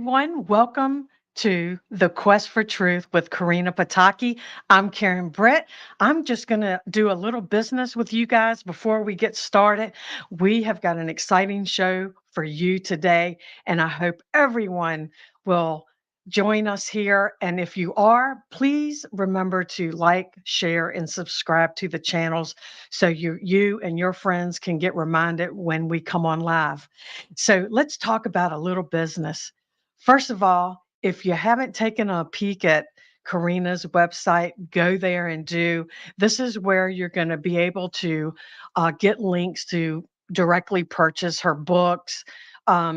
everyone. Welcome to the Quest for Truth with Corina Pataki. I'm Karen Britt. I'm just going to do a little business with you guys before we get started. We have got an exciting show for you today, and I hope everyone will join us here. And if you are, please remember to like, share, and subscribe to the channels so you and your friends can get reminded when we come on live. So let's talk about a little business. First of all, if you haven't taken a peek at Corina's website, go there and do. This is where you're going to be able to get links to directly purchase her books,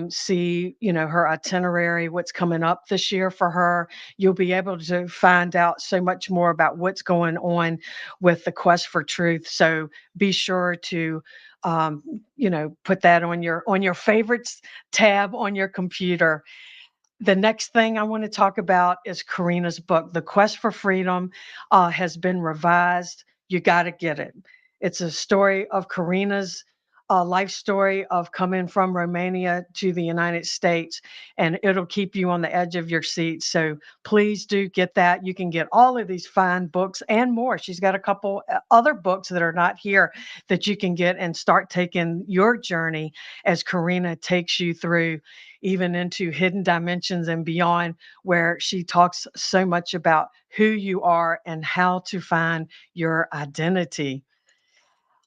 see, her itinerary, what's coming up this year for her. You'll be able to find out so much more about what's going on with the quest for truth. So be sure to put that on your favorites tab on your computer. The next thing I want to talk about is Corina's book, The Quest for Freedom, has been revised. You got to get it. It's a story of Corina's life story of coming from Romania to the United States, and it'll keep you on the edge of your seat. So please do get that. You can get all of these fine books and more. She's got a couple other books that are not here that you can get and start taking your journey as Corina takes you through even into hidden dimensions and beyond, where she talks so much about who you are and how to find your identity.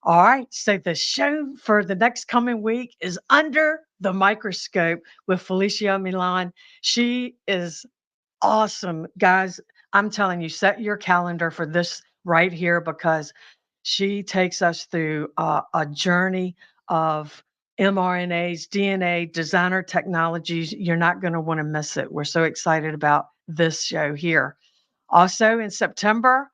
All right, so the show for the next coming week is Under the Microscope with Felicia Milan. She is awesome, guys. I'm telling you, set your calendar for this right here because she takes us through a journey of mRNAs, DNA, designer technologies. You're not going to want to miss it. We're so excited about this show here. Also in September,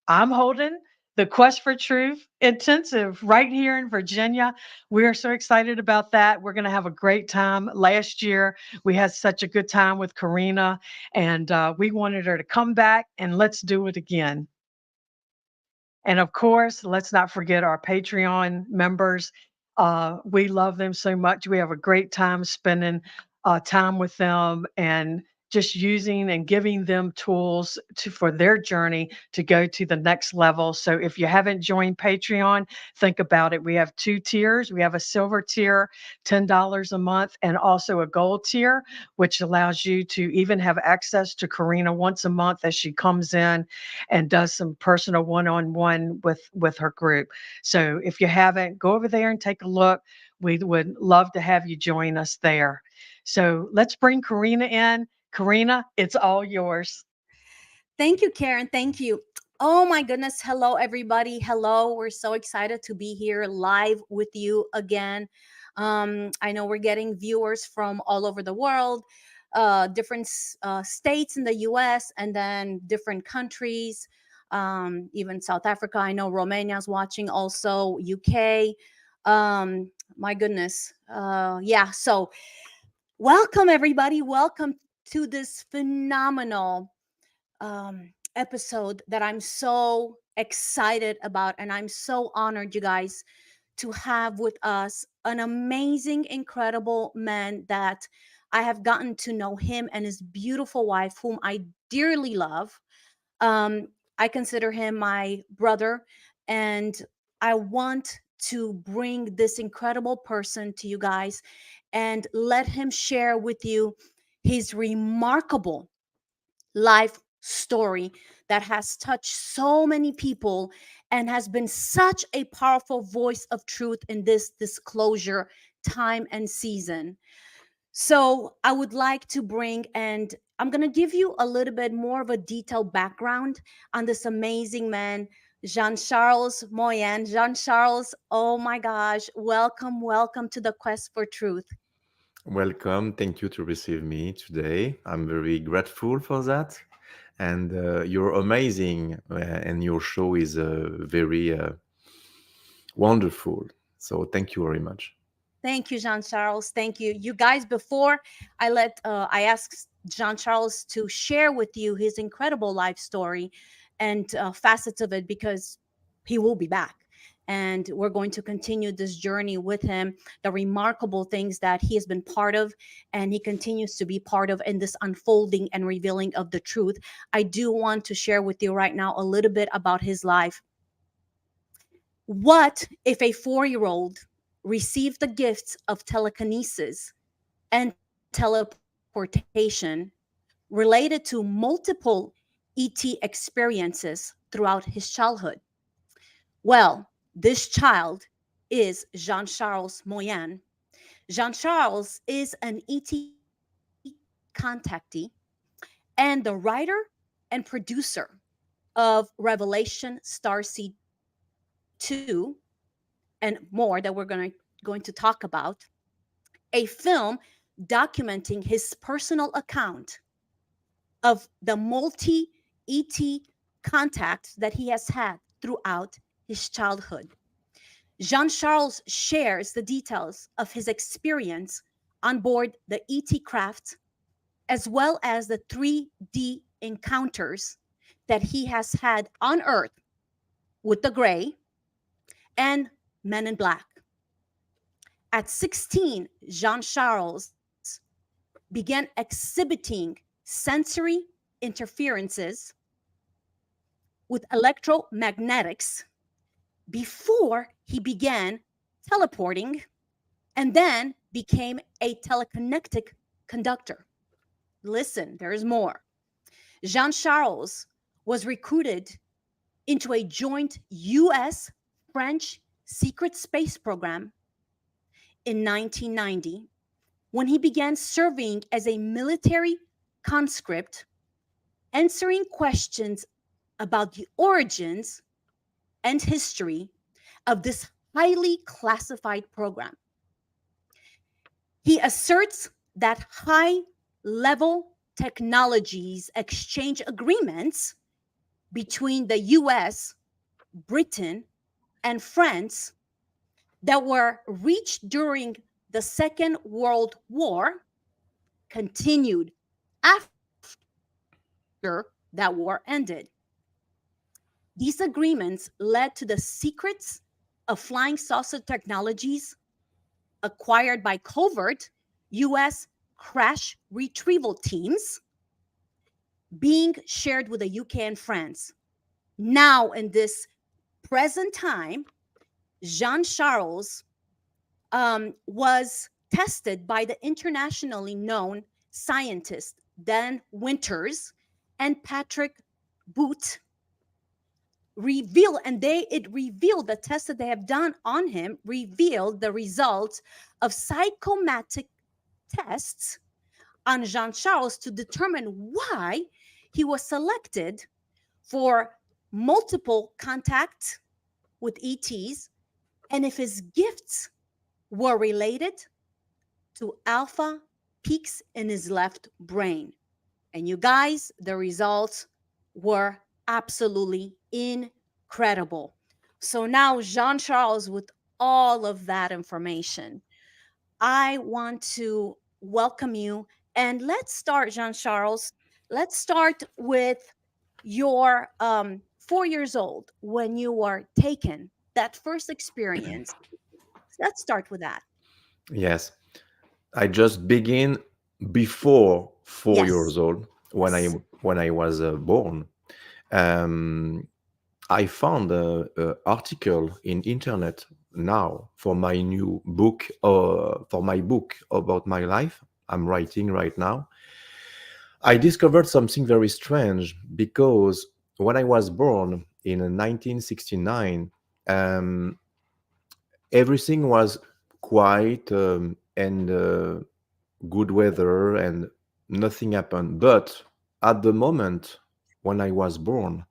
I'm holding the Quest for Truth intensive right here in Virginia. We are so excited about that. We're going to have a great time. Last year, we had such a good time with Corina, and we wanted her to come back, and let's do it again. And of course, let's not forget our Patreon members. We love them so much. We have a great time spending time with them and just using and giving them tools for their journey to go to the next level. So if you haven't joined Patreon, think about it. We have two tiers. We have a silver tier, $10 a month, and also a gold tier, which allows you to even have access to Corina once a month as she comes in and does some personal one-on-one with her group. So if you haven't, go over there and take a look. We would love to have you join us there. So let's bring Corina in. Corina, it's all yours. Thank you, Karen. Thank you. Oh my goodness. Hello, everybody. Hello. We're so excited to be here live with you again. I know we're getting viewers from all over the world, different states in the US, and then different countries, even South Africa. I know Romania's watching also, UK. My goodness. Yeah. So, welcome, everybody. Welcome to this phenomenal episode that I'm so excited about. And I'm so honored, you guys, to have with us an amazing, incredible man that I have gotten to know him and his beautiful wife, whom I dearly love. Um, I consider him my brother, and I want to bring this incredible person to you guys and let him share with you his remarkable life story that has touched so many people and has been such a powerful voice of truth in this disclosure time and season. So, I would like to bring, and I'm going to give you a little bit more of a detailed background on this amazing man, Jean-Charles Moyen. Jean-Charles, oh my gosh, welcome, welcome to the Quest for Truth. Welcome. Thank you to receive me today. I'm very grateful for that. And you're amazing, and your show is very wonderful. So thank you very much. Thank you, Jean Charles. Thank you. You guys, before I asked Jean Charles to share with you his incredible life story and facets of it, because he will be back. and we're going to continue this journey with him, the remarkable things that he has been part of and he continues to be part of in this unfolding and revealing of the truth. I do want to share with you right now a little bit about his life. What if a 4-year-old received the gifts of telekinesis and teleportation related to multiple ET experiences throughout his childhood? Well, this child is Jean Charles Moyen. Jean Charles is an ET contactee and the writer and producer of Revelation Starseed 2 and more that we're going to talk about, a film documenting his personal account of the multi ET contacts that he has had throughout his childhood. Jean Charles shares the details of his experience on board the ET craft, as well as the 3D encounters that he has had on Earth with the Gray and Men in Black. At 16, Jean Charles began exhibiting sensory interferences with electromagnetics before he began teleporting and then became a telekinetic conductor. Listen, there is more. Jean Charles was recruited into a joint US French secret space program in 1990 when he began serving as a military conscript, answering questions about the origins and history of this highly classified program. He asserts that high level technologies exchange agreements between the US, Britain, and France that were reached during the Second World War continued after that war ended. These agreements led to the secrets of flying saucer technologies acquired by covert US crash retrieval teams being shared with the UK and France. Now, in this present time, Jean Charles was tested by the internationally known scientists Dan Winters and Patrick Boot. It revealed the tests that they have done on him revealed the results of psychomatic tests on Jean Charles to determine why he was selected for multiple contacts with ETs and if his gifts were related to alpha peaks in his left brain. And you guys, the results were absolutely incredible. So now, Jean Charles, with all of that information, I want to welcome you. And let's start, Jean Charles. Let's start with your 4 years old when you were taken, that first experience. Let's start with that. Yes, I just begin before 4 years Yes. old when I Yes. when I was born. Um, I found a article in internet now for my new book, for my book about my life. I'm writing right now. I discovered something very strange because when I was born in 1969, um, everything was quiet and good weather and nothing happened. But at the moment when I was born,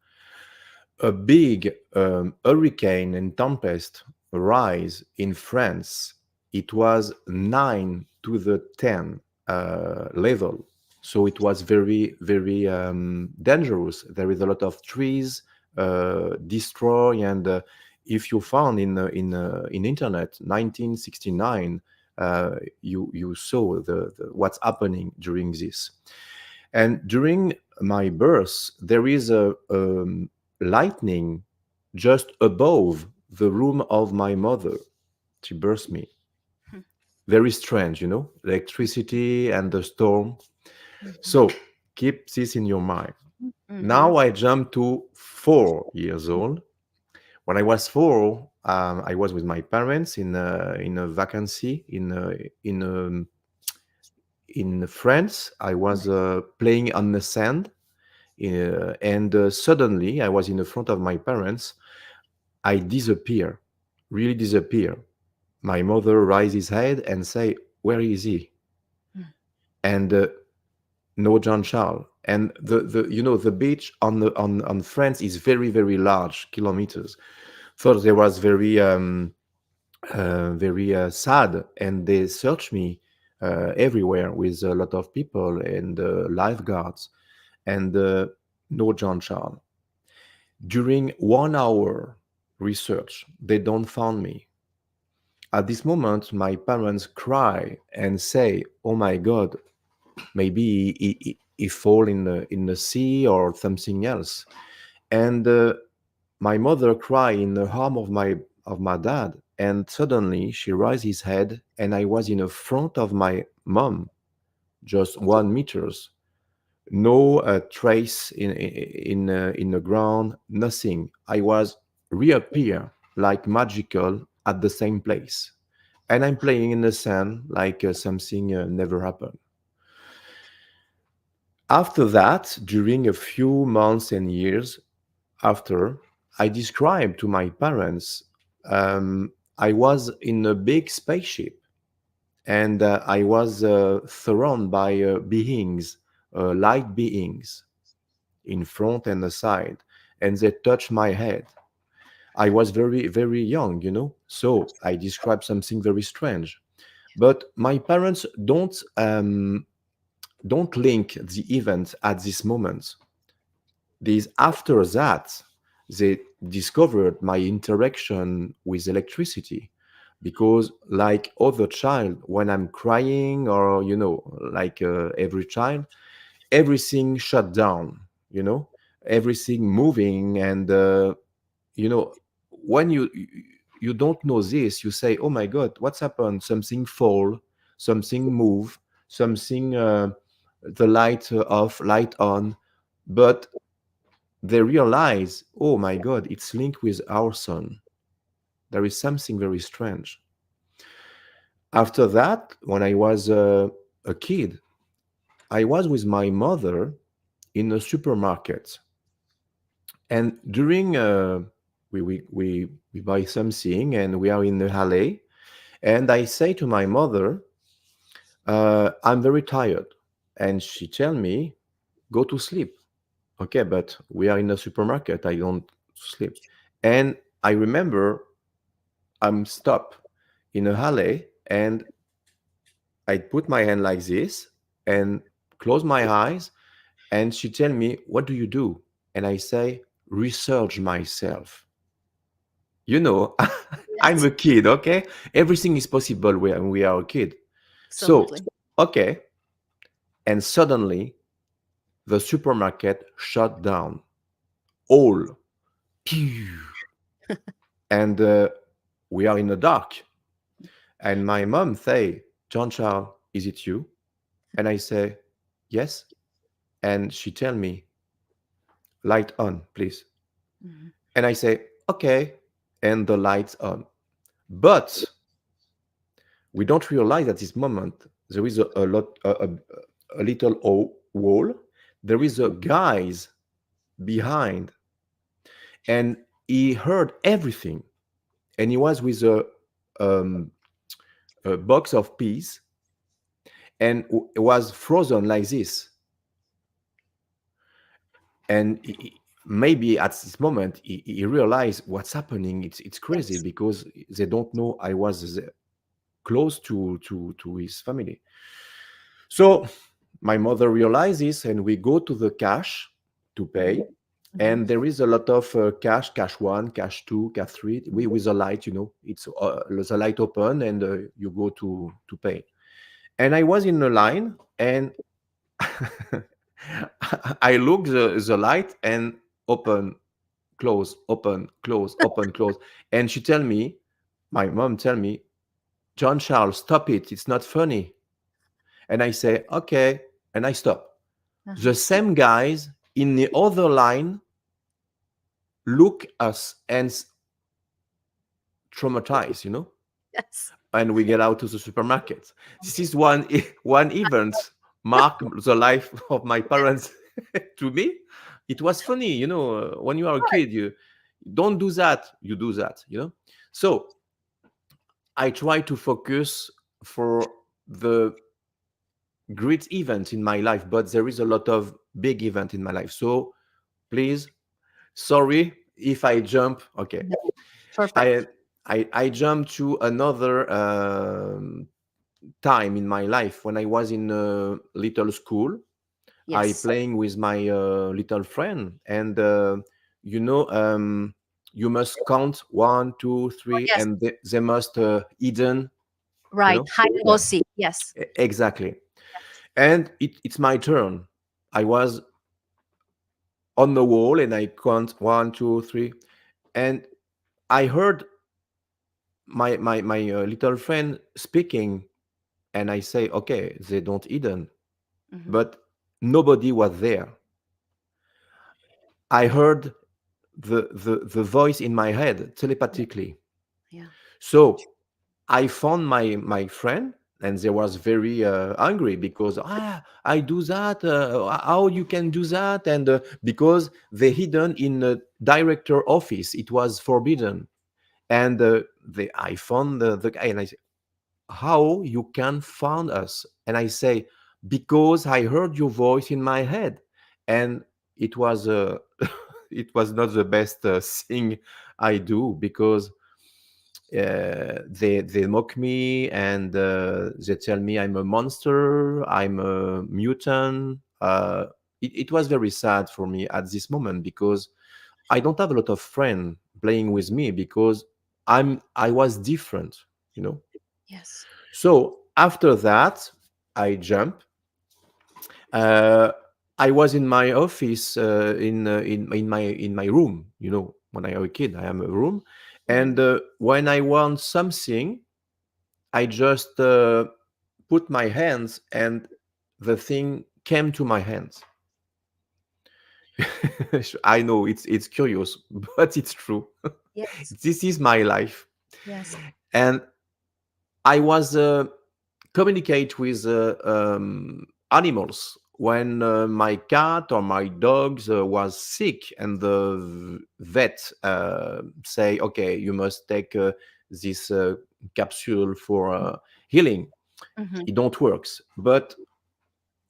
a big hurricane and tempest rise in France. It was 9 to the 10 level. So it was very, very dangerous. There is a lot of trees destroy, and if you found in internet 1969, you saw the what's happening during this. And during my birth, there is a lightning just above the room of my mother. She birthed me. Mhm. Very strange, electricity and the storm. Mhm. So keep this in your mind. Mhm. Now I jump to 4 years old. When I was four, I was with my parents in a vacancy in France. I was playing on the sand, and suddenly I was in the front of my parents. I disappear, really disappear. My mother raises his head and say, "Where is he?" And no John Charles. And the beach on France is very very large kilometers. So there was very sad, and they searched me everywhere with a lot of people and lifeguards, and no John Charles. During 1 hour research, they don't found me. At this moment, my parents cry and say, "Oh my God, maybe he fall in the sea or something else." And my mother cry in the arm of my dad, and suddenly she raised his head, and I was in the front of my mom, just 1 meters, no trace in the ground, nothing. I was reappear like magical at the same place, and I'm playing in the sand like something never happened. After that, during a few months and years after, I described to my parents, I was in a big spaceship, and I was surrounded by beings, light beings, in front and the side, and they touched my head. I was very, very young, so I described something very strange. But my parents don't link the event at this moment. This after that, they discovered my interaction with electricity, because like other child, when I'm crying, or like every child, everything shut down, everything moving, and you know when you don't know this, you say, "Oh my God, what's happened? Something fall, something move, something the light off, light on." But they realize, "Oh my God, it's linked with our son. There is something very strange." After that, when I was a kid, I was with my mother in a supermarket, and during we buy something, and we are in the alley, and I say to my mother, "I'm very tired," and she tell me, "Go to sleep." Okay, but we are in a supermarket. I don't sleep, and I remember I'm stopped in a alley, and I put my hand like this and close my eyes, and she tell me, "What do you do?" And I say, "Research myself." You know, I'm Yes, a kid, okay? Everything is possible when we are a kid. So, absolutely. okay. And suddenly, the supermarket shut down. All. Pew. And we are in the dark. And my mom say, "John Charles, is it you?" And I say, "Yes." And she tell me, "Light on, please." Mhm. And I say, "Okay." And the lights on. But we don't realize at this moment there is a little wall. There is a guys behind, and he heard everything, and he was with um, a box of peas, and was frozen like this. And maybe at this moment he realized what's happening. It's crazy, Yes. because they don't know I was close to his family. So my mother realizes, and we go to the cash to Mhm. pay. Mhm. And there is a lot of cash one, cash two, cash three, with a light, it's the light open, and you go to pay. And I was in the line, and I look the light and open, close, open, close, open, close. And she tell me, my mom tell me, John Charles, stop it. It's not funny. And I say, okay. And I stop. Uh-huh. The same guys in the other line look us and traumatize, Yes. and we get out to the supermarket. This is one event mark the life of my parents. To me, it was funny, when you are a kid, you don't do that, you do that. So I try to focus for the great event in my life, but there is a lot of big event in my life. So please, sorry if I jump. Okay, No. Perfect. I I jump to another time in my life when I was in a little school. I Yes. playing with my little friend, and you know, you must count one, two, Oh, three, yes. and they must hidden. You Right. know, Hide and go yeah, seek. Yes. exactly. And it's my turn. I was on the wall, and I count one, two, three, and I heard my little friend speaking, and I say, okay, they don't hidden, Hmm. but nobody was there. I heard the voice in my head Yeah. telepathically. Yeah. So I found my friend, and they was very angry because I do that. How you can do that? And because they hidden in the director office, it was forbidden. And I found the guy, and I said, how you can find us? And I say, because I heard your voice in my head, and it was it was not the best thing I do, because they mock me, and they tell me I'm a monster, I'm a mutant. It was very sad for me at this moment, because I don't have a lot of friends playing with me, because I was. Yes. So after that, I jump. Uh, I was in my office, in my room. When I am a kid, I am a room, Hmm. and when I want something, I just put my hands, and the thing came to my hands. I know it's curious, but it's true. Yes. This is my life, Yes. and I was communicate with animals when my cat or my dogs was sick, and the vet say, okay, you must take this capsule for healing. Hmm. It don't works, but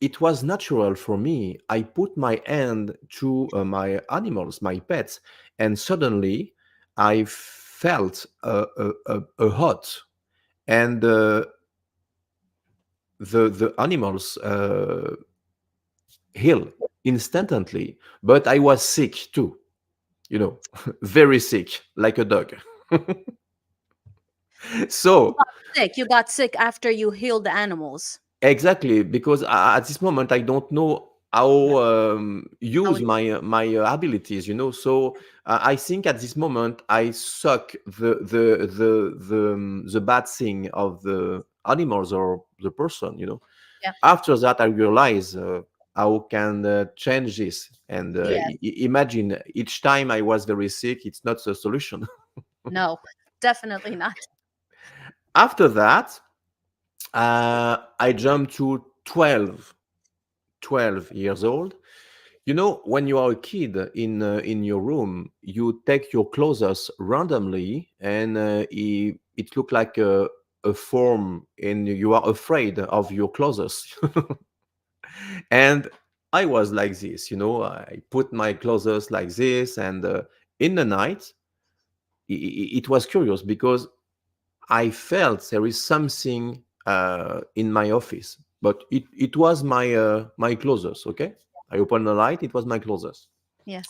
it was natural for me. I put my hand to my animals, my pets, and suddenly I felt a hot, and the animals heal instantly. But I was sick too, you know, very sick, like a dog. You So got sick. You got sick after you healed the animals. exactly, because at this moment I don't know how Yeah. How use it, my abilities. So I think at this moment I suck the bad thing of the animals or the person. yeah. After that, I realize how can change this. And Yes. imagine, each time I was very sick, it's not the solution. No. Definitely not. After that, I jumped to 12 years old. When you are a kid in your room, you take your clothes randomly, and it look like a form, and you are afraid of your clothes. And I was like this, I put my clothes like this, and in the night, it was curious, because I felt there is something in my office, but it was my clothes. Okay, I opened the light, it was my clothes. Yes.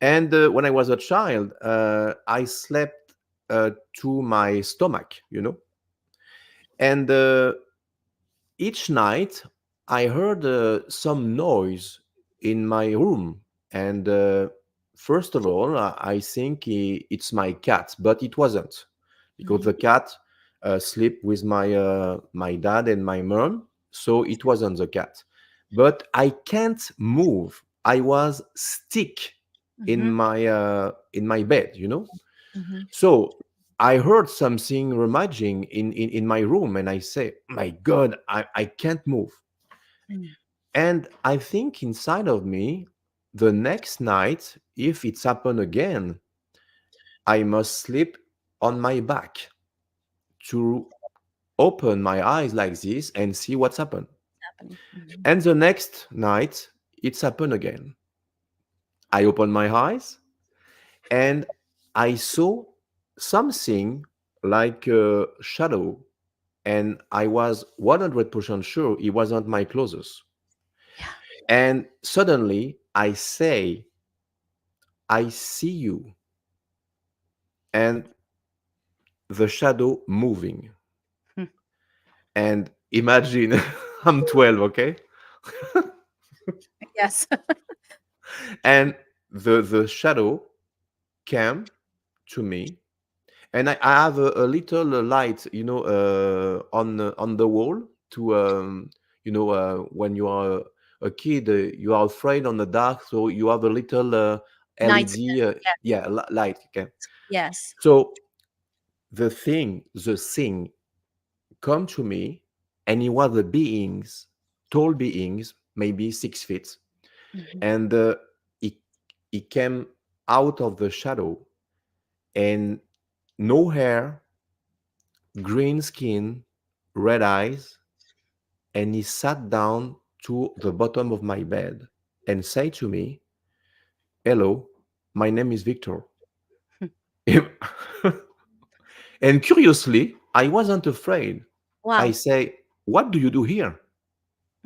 And when I was a child, I slept to my stomach, and each night I heard some noise in my room, and first of all, I think it's my cat, but it wasn't, because the cat sleep with my dad and my mom, so it wasn't the cat. But I can't move. I was stick Mm-hmm. in my bed, you know. Mm-hmm. So I heard something rummaging in my room, and I say, "My God, I can't move." Mm. And I think inside of me, the next night, if it's happened again, I must sleep on my back to open my eyes like this and see what's happened. Happening. Mm-hmm. And the next night, it's happened again. I opened my eyes and I saw something like a shadow, and I was 100% sure it wasn't my clothes. Yeah. And suddenly I say, I see you, and the shadow moving. Hmm. And imagine, I'm 12, okay? Yes. And the shadow came to me, and I have a little light, on the wall to, when you are a kid, you are afraid on the dark, so you have a little Night. LED, yeah, light. Okay, Yes. so the thing come to me, and it was the beings, tall beings, maybe 6 feet, Mm-hmm. and it it came out of the shadow, and no hair, green skin, red eyes, and he sat down to the bottom of my bed and said to me, "Hello, my name is Victor." And curiously, I wasn't afraid. I Wow. say, "What do you do here?"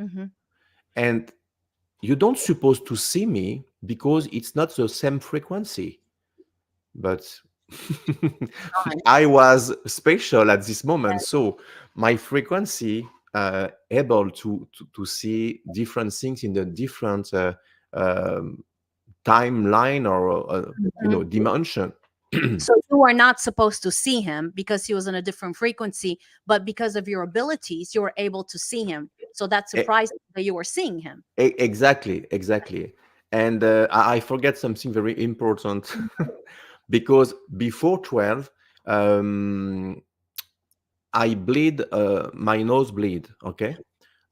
Mm-hmm. And you don't supposed to see me because it's not the same frequency. But Fine. I was special at this moment, so my frequency able to see different things in the different um, timeline, or Mhm. dimension. So you are not supposed to see him because he was in a different frequency, but because of your abilities, you were able to see him. So that E- surprised me that you were seeing him. exactly. And I forget something very important, because before 12, um, I bleed, my nose bleed, okay?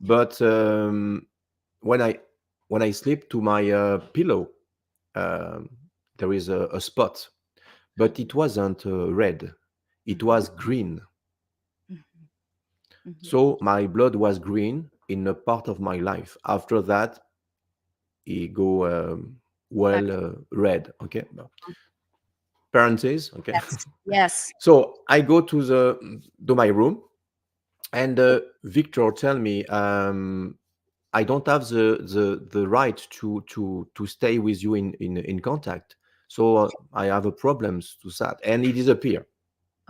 But when I when I sleep to my pillow, um, there is a spot, but it wasn't red, it Mhm, was green. mhm, mhm. So my blood was green in a part of my life. After that, it go Back well to red. Okay, parentheses. Okay, yes, yes. so I go to my room, and Victor tell me, I don't have the right to stay with you in contact. So I have a problems to that, and he disappear.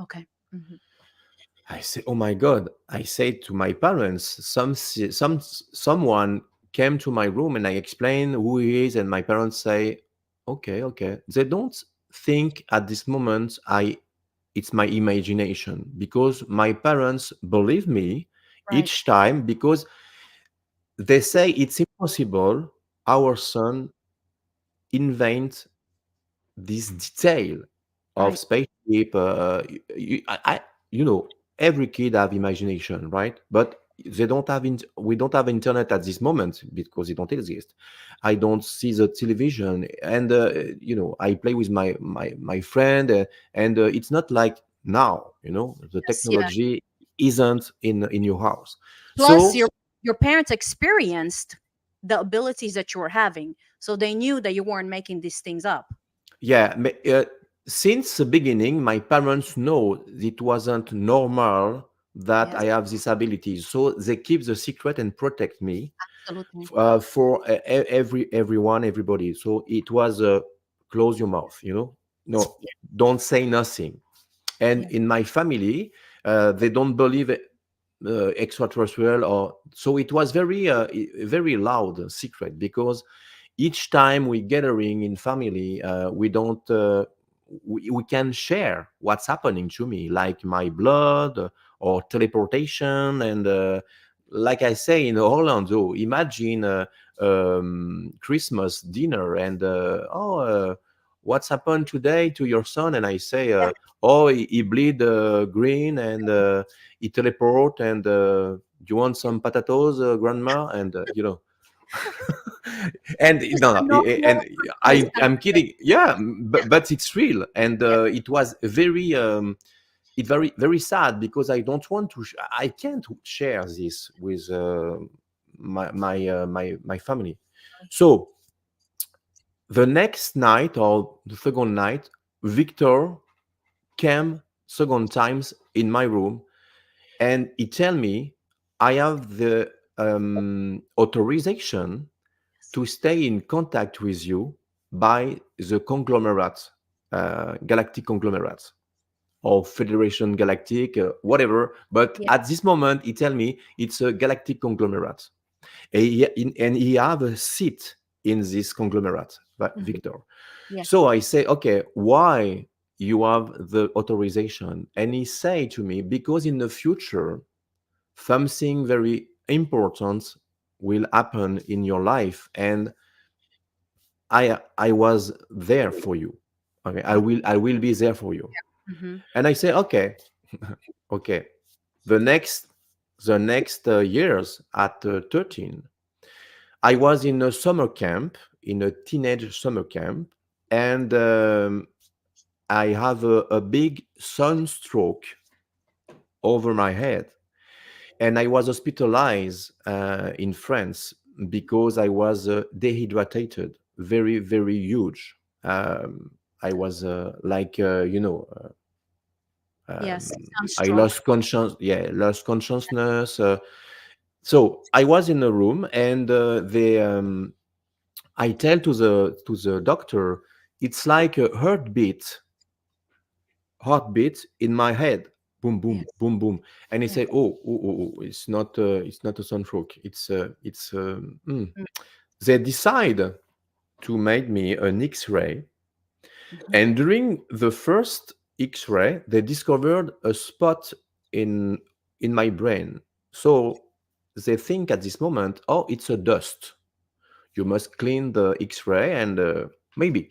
Okay. Mhm. I say, oh my God! I say to my parents, someone came to my room, and I explain who he is, and my parents say, okay, okay. They don't think at this moment it's my imagination, because my parents believe me Right, each time, because they say it's impossible our son invent this detail of right, spaceship. Every kid have imagination, right? But they don't have we don't have internet at this moment because it don't exist. I don't see the television, and I play with my friend, and it's not like now. The yes, yeah. technology isn't in your house. Plus, So your parents experienced the abilities that you were having, so they knew that you weren't making these things up. yeah, since the beginning, my parents know it wasn't normal that I Yes, have this ability, so they keep the secret and protect me absolutely. for everyone, everybody. So it was close your mouth, no, Yeah, don't say nothing. And yeah. in my family, they don't believe extraterrestrial, or so it was very very loud secret, because each time we gathering in family, we don't we can share what's happening to me, like my blood or teleportation. And like I say in Orlando, imagine Christmas dinner and what's happened today to your son? And I say, Yeah. oh, he bleed green and he teleport and you want some potatoes, grandma? And and Just no, a no, normal and Christmas, I I'm would say. kidding. Yeah, but it's real, and Yeah. it was very it very sad because I don't want to. I can't share this with my family. So the next night or the second night, Victor came second times in my room, and he tell me I have the authorization to stay in contact with you by the conglomerate, galactic conglomerate or Federation Galactic, whatever. But Yeah. at this moment, he tell me it's a galactic conglomerate, and he have a seat in this conglomerate, Mhm. Victor. Yeah. So I say, okay, why you have the authorization? And he say to me, because in the future, something very important will happen in your life, and I was there for you. Okay, I will be there for you. Mm-hmm. And I say, okay, okay. The next years at 13, I was in a summer camp, in a teenage summer camp, and I have a big sunstroke over my head, and I was hospitalized in France because I was dehydrated, very very huge. I was Yes. I Sunstroke. lost conscious, yeah, lost consciousness. So I was in a room, and I tell to the doctor, it's like a heartbeat in my head, boom boom Yes. boom boom. And he Yeah. say, oh, it's not a sunstroke, Mm. they decide to make me an X-ray. Mhm. And during the first X-ray, they discovered a spot in in my brain. So they think at this moment, oh, it's a dust. You must clean the X-ray, and maybe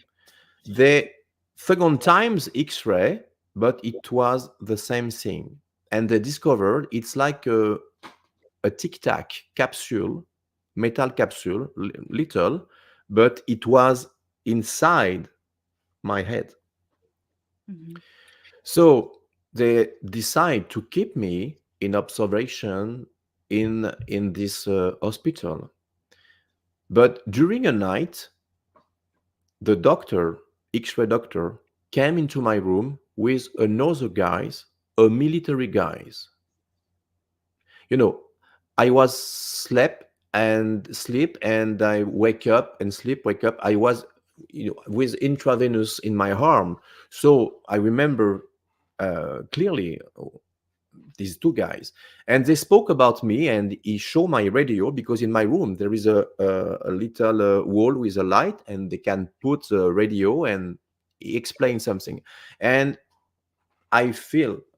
the second times X-ray, but it was the same thing. And they discovered it's like a Tic Tac capsule, metal capsule, little, but it was inside my head. Mhm. So they decide to keep me in observation in this hospital. But during a night, the doctor, X-ray doctor, came into my room with another guys, a military guys. You know, I was sleep, and I wake up and sleep, wake up. I was, with intravenous in my arm, so I remember clearly these two guys, and they spoke about me, and he showed my radio because in my room there is a little wall with a light, and they can put a radio, and he explained something. And I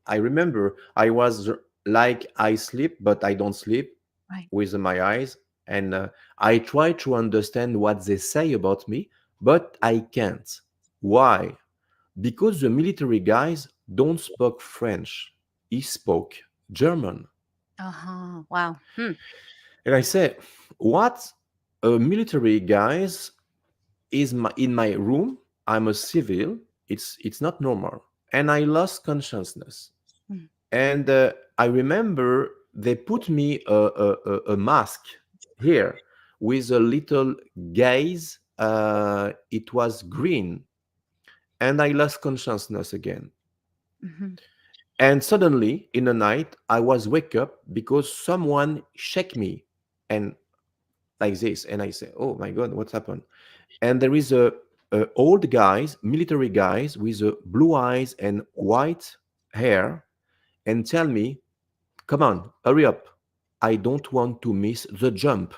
remember I was like I sleep, but I don't sleep Right. with my eyes, and I try to understand what they say about me, but I can't. Why? Because the military guys don't speak French. He spoke German. Uh-huh. Wow. Hmm. And I said, what? A military guys is in my room. I'm a civil. It's not normal. And I lost consciousness. Mm. And I remember they put me a mask here with a little gaze. It was green, and I lost consciousness again. Mhm. And suddenly, in the night, I was wake up because someone shake me, and like this, and I say, "Oh my God, what's happened?" And there is a old guys, military guys with blue eyes and white hair, and tell me, "Come on, hurry up! I don't want to miss the jump."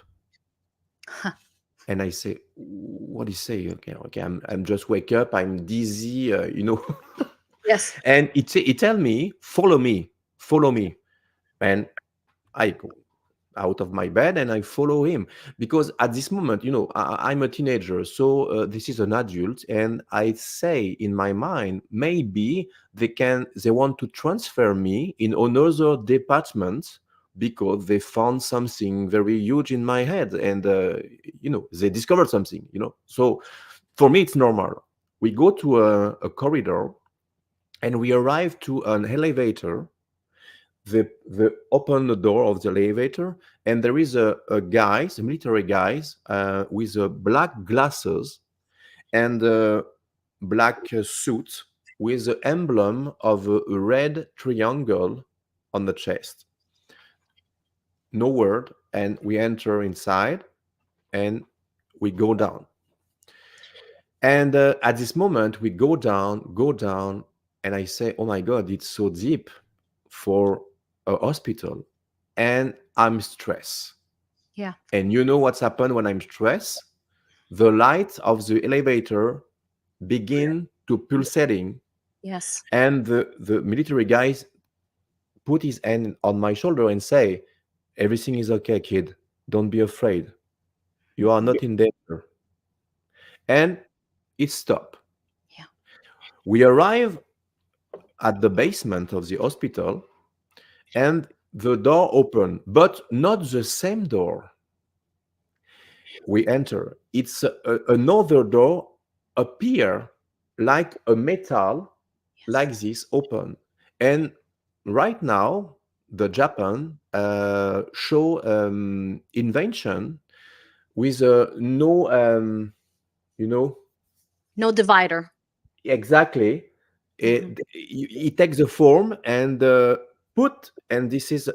And I say, what do you say? Okay, okay, I'm just wake up, I'm dizzy, Yes. and he tell me, follow me. And I go out of my bed and I follow him, because at this moment, I'm a teenager, so this is an adult, and I say in my mind, maybe they want to transfer me in another department because they found something very huge in my head, and they discovered something. So for me, it's normal. We go to a corridor, and we arrive to an elevator. They open the door of the elevator, and there is a guys, a military guys, with black glasses and a black suit with the emblem of a red triangle on the chest. No word, and we enter inside, and we go down. And at this moment, we go down, and I say, "Oh my God, it's so deep for a hospital," and I'm stressed. Yeah. And you know what's happened when I'm stressed? The light of the elevator begin to pulsating, Yes. and the military guys put his hand on my shoulder and say, "Everything is okay, kid. Don't be afraid. You are Mhm. not in danger." And it stopped. Yeah. We arrive at the basement of the hospital, and the door open, but not the same door. We enter. It's another door appear like a metal, Yes. like this, open. And right now, the Japan show invention with no, you know, No divider. exactly. Hmm. It takes the form and put, and this is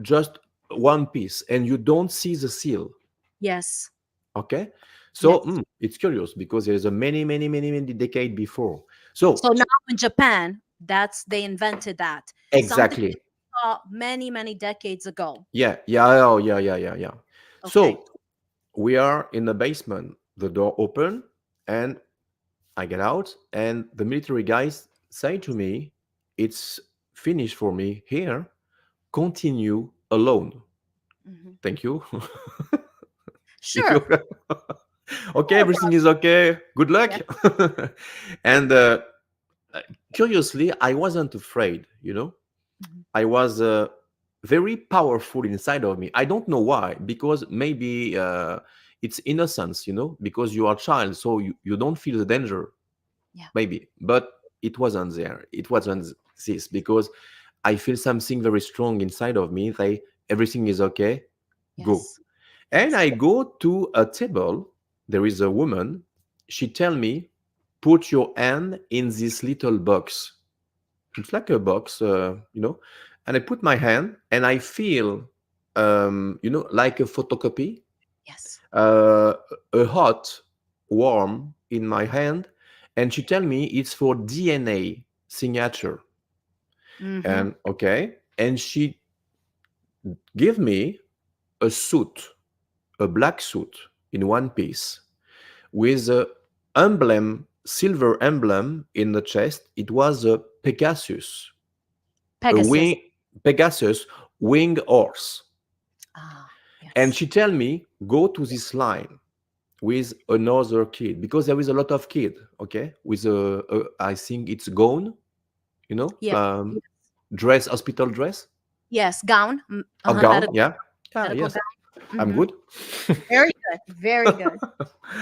just one piece, and you don't see the seal. Yes. Okay, so Yes. it's curious because there's a many, many, many, many decade before. So So now in Japan, they invented that. Something exactly, many, many decades ago. yeah, yeah, oh, yeah, yeah, yeah, yeah. Okay. So we are in the basement. The door open, and I get out, and the military guys say to me, "It's finished for me here. Continue alone." Hmm. Thank you. If you Sure. okay, No everything is okay. Good luck. problem. And curiously, I wasn't afraid. Mhm. I was very powerful inside of me. I don't know why, because maybe it's innocence, because you are a child, so you don't feel the danger, Yeah. maybe. But it wasn't there. It wasn't this, because I feel something very strong inside of me. Everything is okay, go. Yes. And Yes. I go to a table. There is a woman. She tell me, put your hand in this little box. It's like a box, and I put my hand, and I feel, like a photocopy, Yes. uh, a hot, warm in my hand. And she tell me it's for DNA signature. Hmm. And okay, and she give me a suit, a black suit in one piece, with a emblem, silver emblem in the chest. It was a Pegasus, a Pegasus. wing, Pegasus wing horse. Ah, And yes. she tell me, go to this line with another kid, because there is a lot of kid, okay, with I think it's gown, Yeah. dress, hospital dress, Yes. Gown. a Medical, gown, yeah. Ah, medical yes, gown. I'm Hmm. good. Very good. Very good.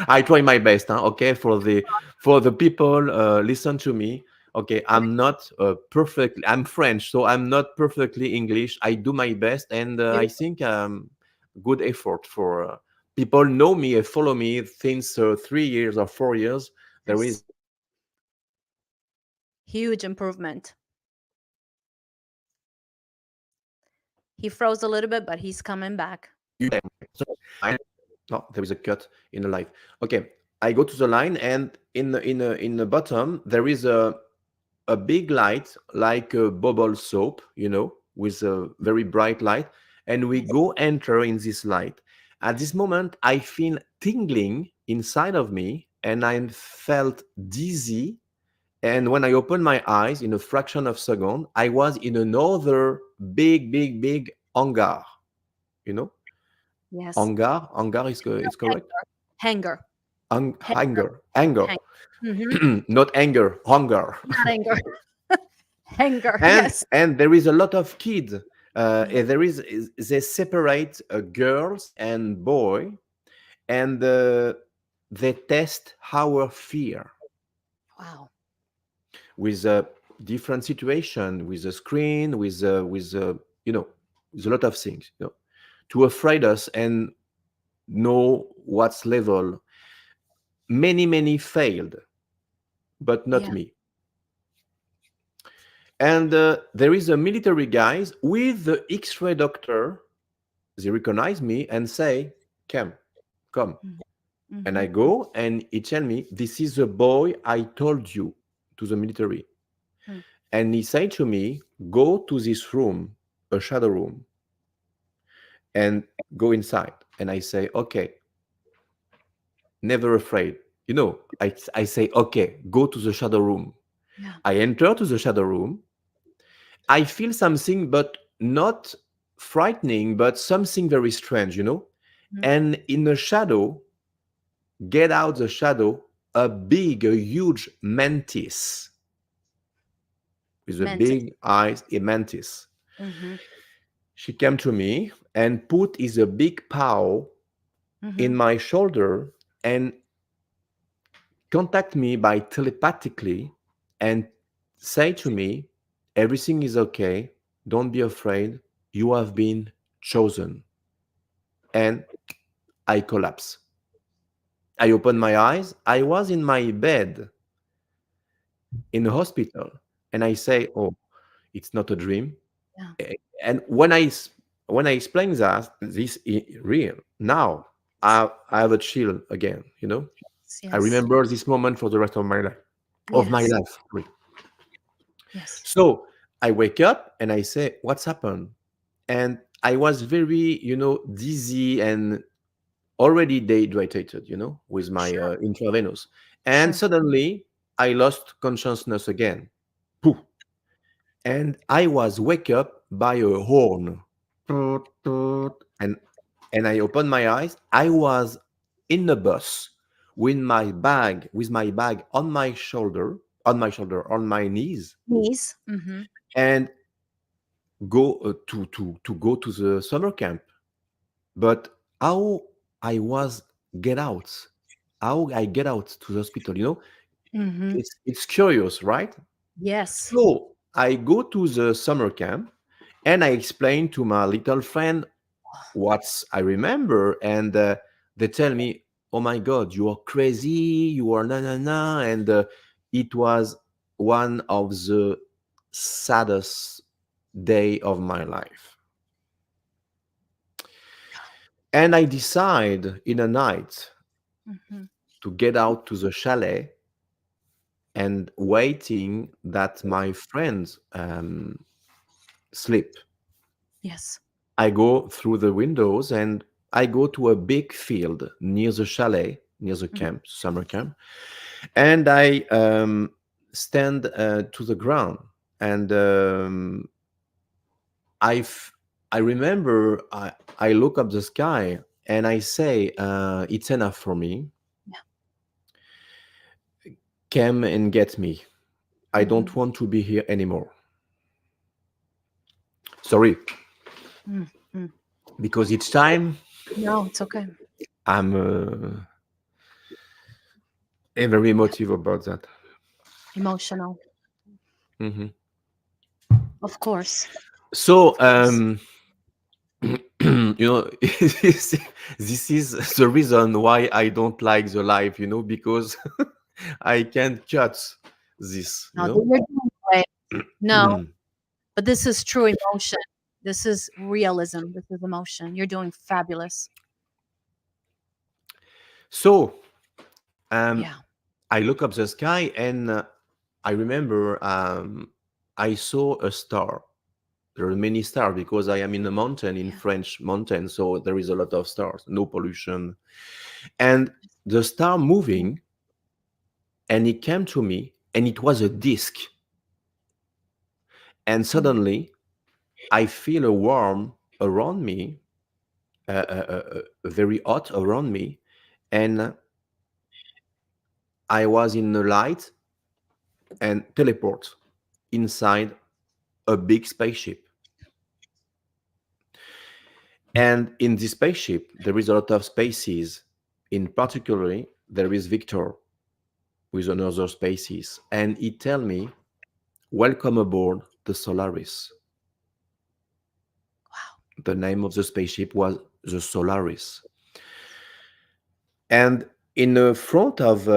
I try my best, huh? Okay, for the people listen to me. Okay, I'm not perfect. I'm French, so I'm not perfectly English. I do my best, and I Beautiful. think good effort for people know me and follow me since 3 years or 4 years. There is Yes. Huge improvement. He froze a little bit, but he's coming back. so no, there is a cut in the life. Okay, I go to the line, and in the bottom there is a big light, like a bubble soap, with a very bright light, and we Yes. go enter in this light. At this moment, I feel tingling inside of me, and I felt dizzy. And when I opened my eyes, in a fraction of a second, I was in another big, big, big hangar. You know, Yes. hangar is it's correct. Hanger. Hanger. Hanger, anger, Hanger. Hmm. not anger, hunger. Not anger. Hanger. and Yes. and there is a lot of kids. Mm. They separate girls and boy, and they test our fear Wow. with a different situation, with a screen, with you know, with a lot of things, you know, to afraid us and know what's level. Many failed, but not Yeah. me. And there is a military guys with the X-ray doctor. They recognize me and say, come. And Mm-hmm. I go, and he tell me, this is the boy I told you, to the military. Mm. And he said to me, go to this room, a shadow room, and go inside. And I say, okay, never afraid. You know, I say, okay, go to the shadow room. Yeah. I enter to the shadow room. I feel something, but not frightening, but something very strange, you know. Mm. And in the shadow, get out the shadow, a huge mantis with a Mantis. big eyes, a mantis. Mm-hmm. She came to me and put his a big paw Mm-hmm. in my shoulder and contact me by telepathically and say to me, everything is okay. Don't be afraid. You have been chosen. And I collapse. I opened my eyes. I was in my bed in the hospital. And I say, oh, it's not a dream. Yeah. And when I explain that this is real, now I have a chill again, you know. I Yes. remember this moment for the rest of my life. Of my Yes. life. Sorry. Yes. So I wake up and I say, what's happened? And I was very, you know, dizzy and already dehydrated, you know, with my Sure. intravenous. And Sure. suddenly I lost consciousness again. Poof. And I was wake up by a horn. Toot, toot. And I opened my eyes. I was in the bus with my bag on my knees, Knees. Mm-hmm. and go to go to the summer camp. But how I was get out, how I get out to the hospital, you know, Mm-hmm. it's curious, right? Yes. So I go to the summer camp and I explain to my little friend what I remember, and they tell me, "Oh my God, you are crazy! You are na na na!" And it was one of the saddest day of my life. And I decide in a night Mm-hmm. to get out to the chalet and waiting that my friends sleep. Yes. I go through the windows and I go to a big field near the chalet, near the Mm. camp, summer camp, and I stand to the ground. And I, f- I remember I look up the sky and I say, it's enough for me. Yeah. Come and get me. I Mm-hmm. don't want to be here anymore. Sorry, Mm-hmm. because each time No, it's okay. I'm very emotive about that. Emotional. Mhm. Of course. So, Of course. you know, this is the reason why I don't like the live, you know, because I can't cut this, you No, know. you're doing great. No, but this is true emotion. This is realism. This is emotion. You're doing fabulous. So, Yeah. I look up the sky and I remember I saw a star, There are many stars because I am in a mountain, in Yeah. French mountain, so there is a lot of stars, no pollution. And the star moving, and it came to me, and it was a disc. And Mm. suddenly, I feel a warm around me, very hot around me, and I was in the light and teleport inside a big spaceship. And in this spaceship, there is a lot of species. In particular, there is Victor with another species. And he tell me, welcome aboard the Solaris. Wow. The name of the spaceship was the Solaris. And in the front of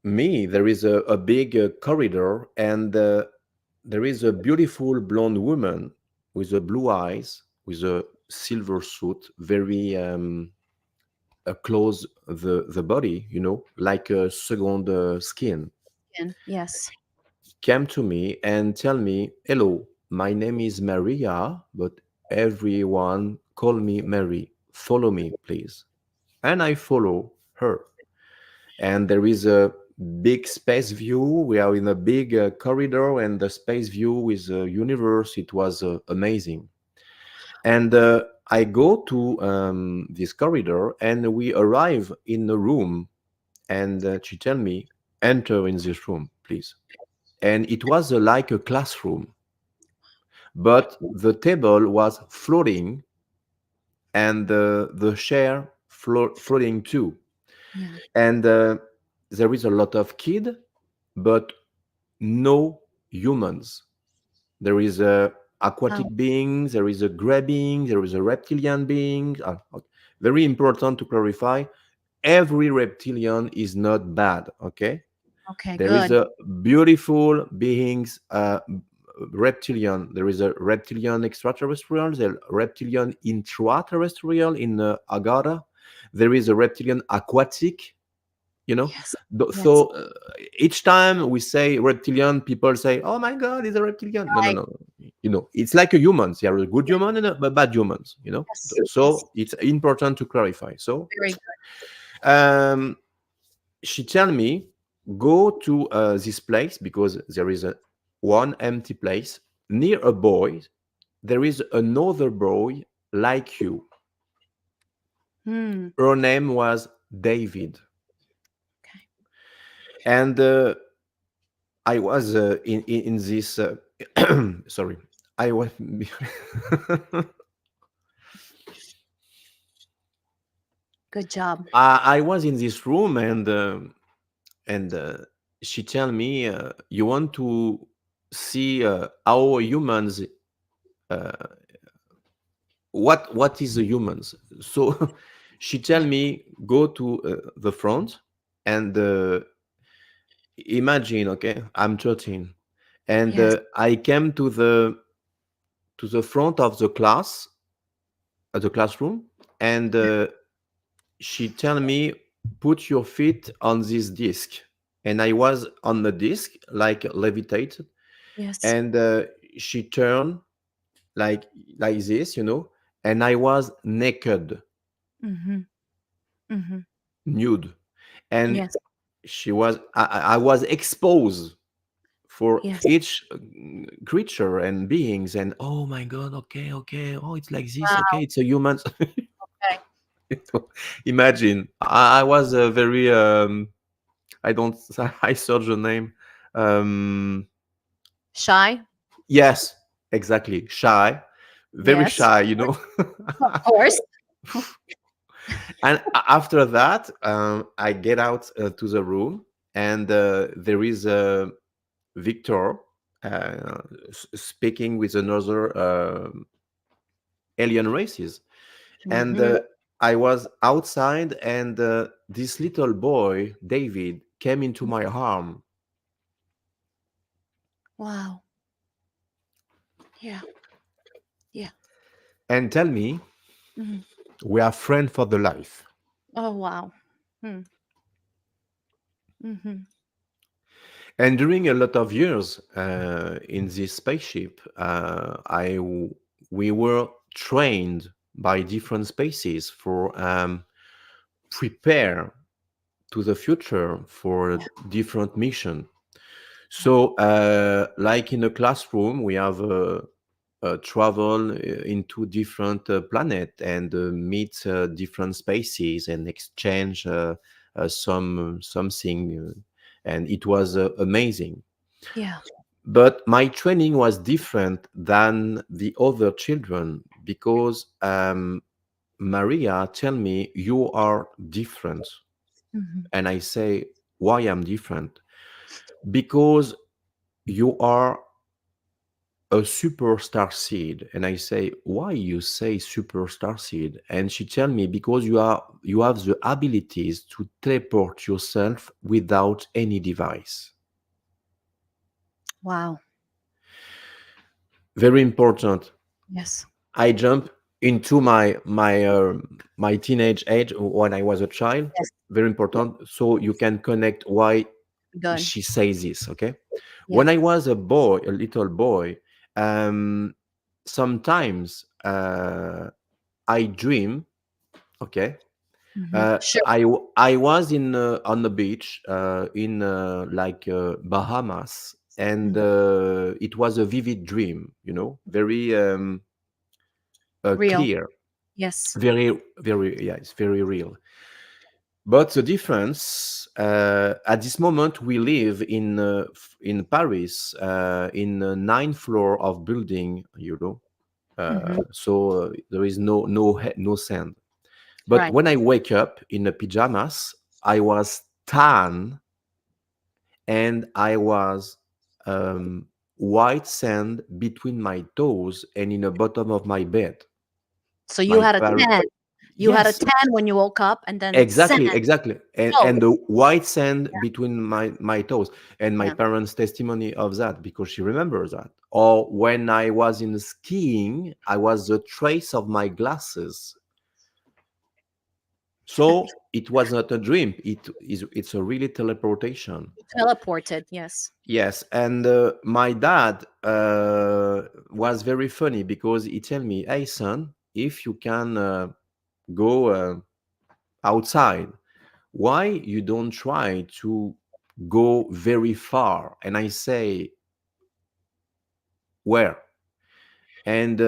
me, there is a big corridor, and there is a beautiful blonde woman with a blue eyes, with a silver suit, very close the body, like a second skin. Yes. Came to me and tell me, hello, my name is Maria, but everyone call me Mary. Follow me, please. And I follow her. And there is a big space view. We are in a big corridor, and the space view with the universe. It was amazing. And I go to this corridor, and we arrive in a room, and she tell me, enter in this room, please. And it was like a classroom, but the table was floating, and the chair floating too. Yeah. And there is a lot of kid, but no humans. There is a Wow. aquatic being, there is a gray being, there is a reptilian being. Okay. Very important to clarify, every reptilian is not bad, okay? Okay, There is good. a beautiful beings, reptilian. There is a reptilian extraterrestrial, there reptilian intraterrestrial in Agata. There is a reptilian aquatic, you know. Yes. Yes. So each time we say reptilian, people say, "Oh my God, he's a reptilian." No, no, Right. no. It's like a humans. There are good Yeah. human and bad humans. Yes. Yes. So it's important to clarify. So Very good. um, she tell me, go to this place because there is a one empty place near a boy. There is another boy like you. Hmm. Her name was David, Okay. and I was in this. Sorry, I was. Good job. I was in this room, and she tell me, you want to see how humans, uh, what is the humans. So she tell Yeah. me, go to the front, and imagine, okay, I'm 13, and Yes. I came to the front of the class, the classroom, and she tell me, put your feet on this disc. And I was on the disc, like levitated, Yes. and she turned like like this, and I was naked, Mm-hmm. Mm-hmm. nude, and Yes. I was exposed for Yes. each creature and beings, and oh my God, okay, okay, oh, it's like this, Wow. okay, it's a human. Okay. Imagine, I was a very I don't I search the name. um Shy. yes, exactly, shy, very Yes. shy, Of course. And after that, I get out to the room, and there is Victor speaking with another alien races. And Mm-hmm. I was outside, and this little boy, David, came into my arm Wow. Yeah. Yeah. and tell me, Mm-hmm. we are friends for the life. Oh wow. Hmm. Mm-hmm. And during a lot of years in this spaceship, we were trained by different species for prepare to the future for different mission. So, like in a classroom, we have travel into different planet and meet different species and exchange something, and it was amazing. Yeah. But my training was different than the other children because Maria tell me you are different, Mhm. and I say why I'm different because you are a superstar seed. And I say why you say superstar seed, and she tell me because you have the abilities to teleport yourself without any device. Wow. Very important. Yes. I jump into my teenage age when I was a child. Yes. Very Yeah. important, so you can connect why Good. she says this. Okay, Yeah. when I was a little boy, um, sometimes I dream. Okay, Sure. I was in on the beach in like Bahamas, and Mhm. it was a vivid dream. Very Real. clear, Yes. very, yeah, it's very real. But the difference at this moment we live in Paris in the ninth floor of building, Hmm. so there is no sand. But Right. when I wake up in the pajamas, I was tan and I was um, white sand between my toes and in the bottom of my bed. So you My had a parents, 10. You had a yes, 10 when you woke up, and then sand. exactly, Oh, and the white sand between my toes, and my yeah. parents' testimony of that because she remembers that. Or when I was in skiing, I was the trace of my glasses. So it was not a dream. It's a really teleportation. Teleported. Yes. Yes, and my dad was very funny because he tell me, "Hey son, if you can go outside, why you don't try to go very far?" And I say, "Where?" And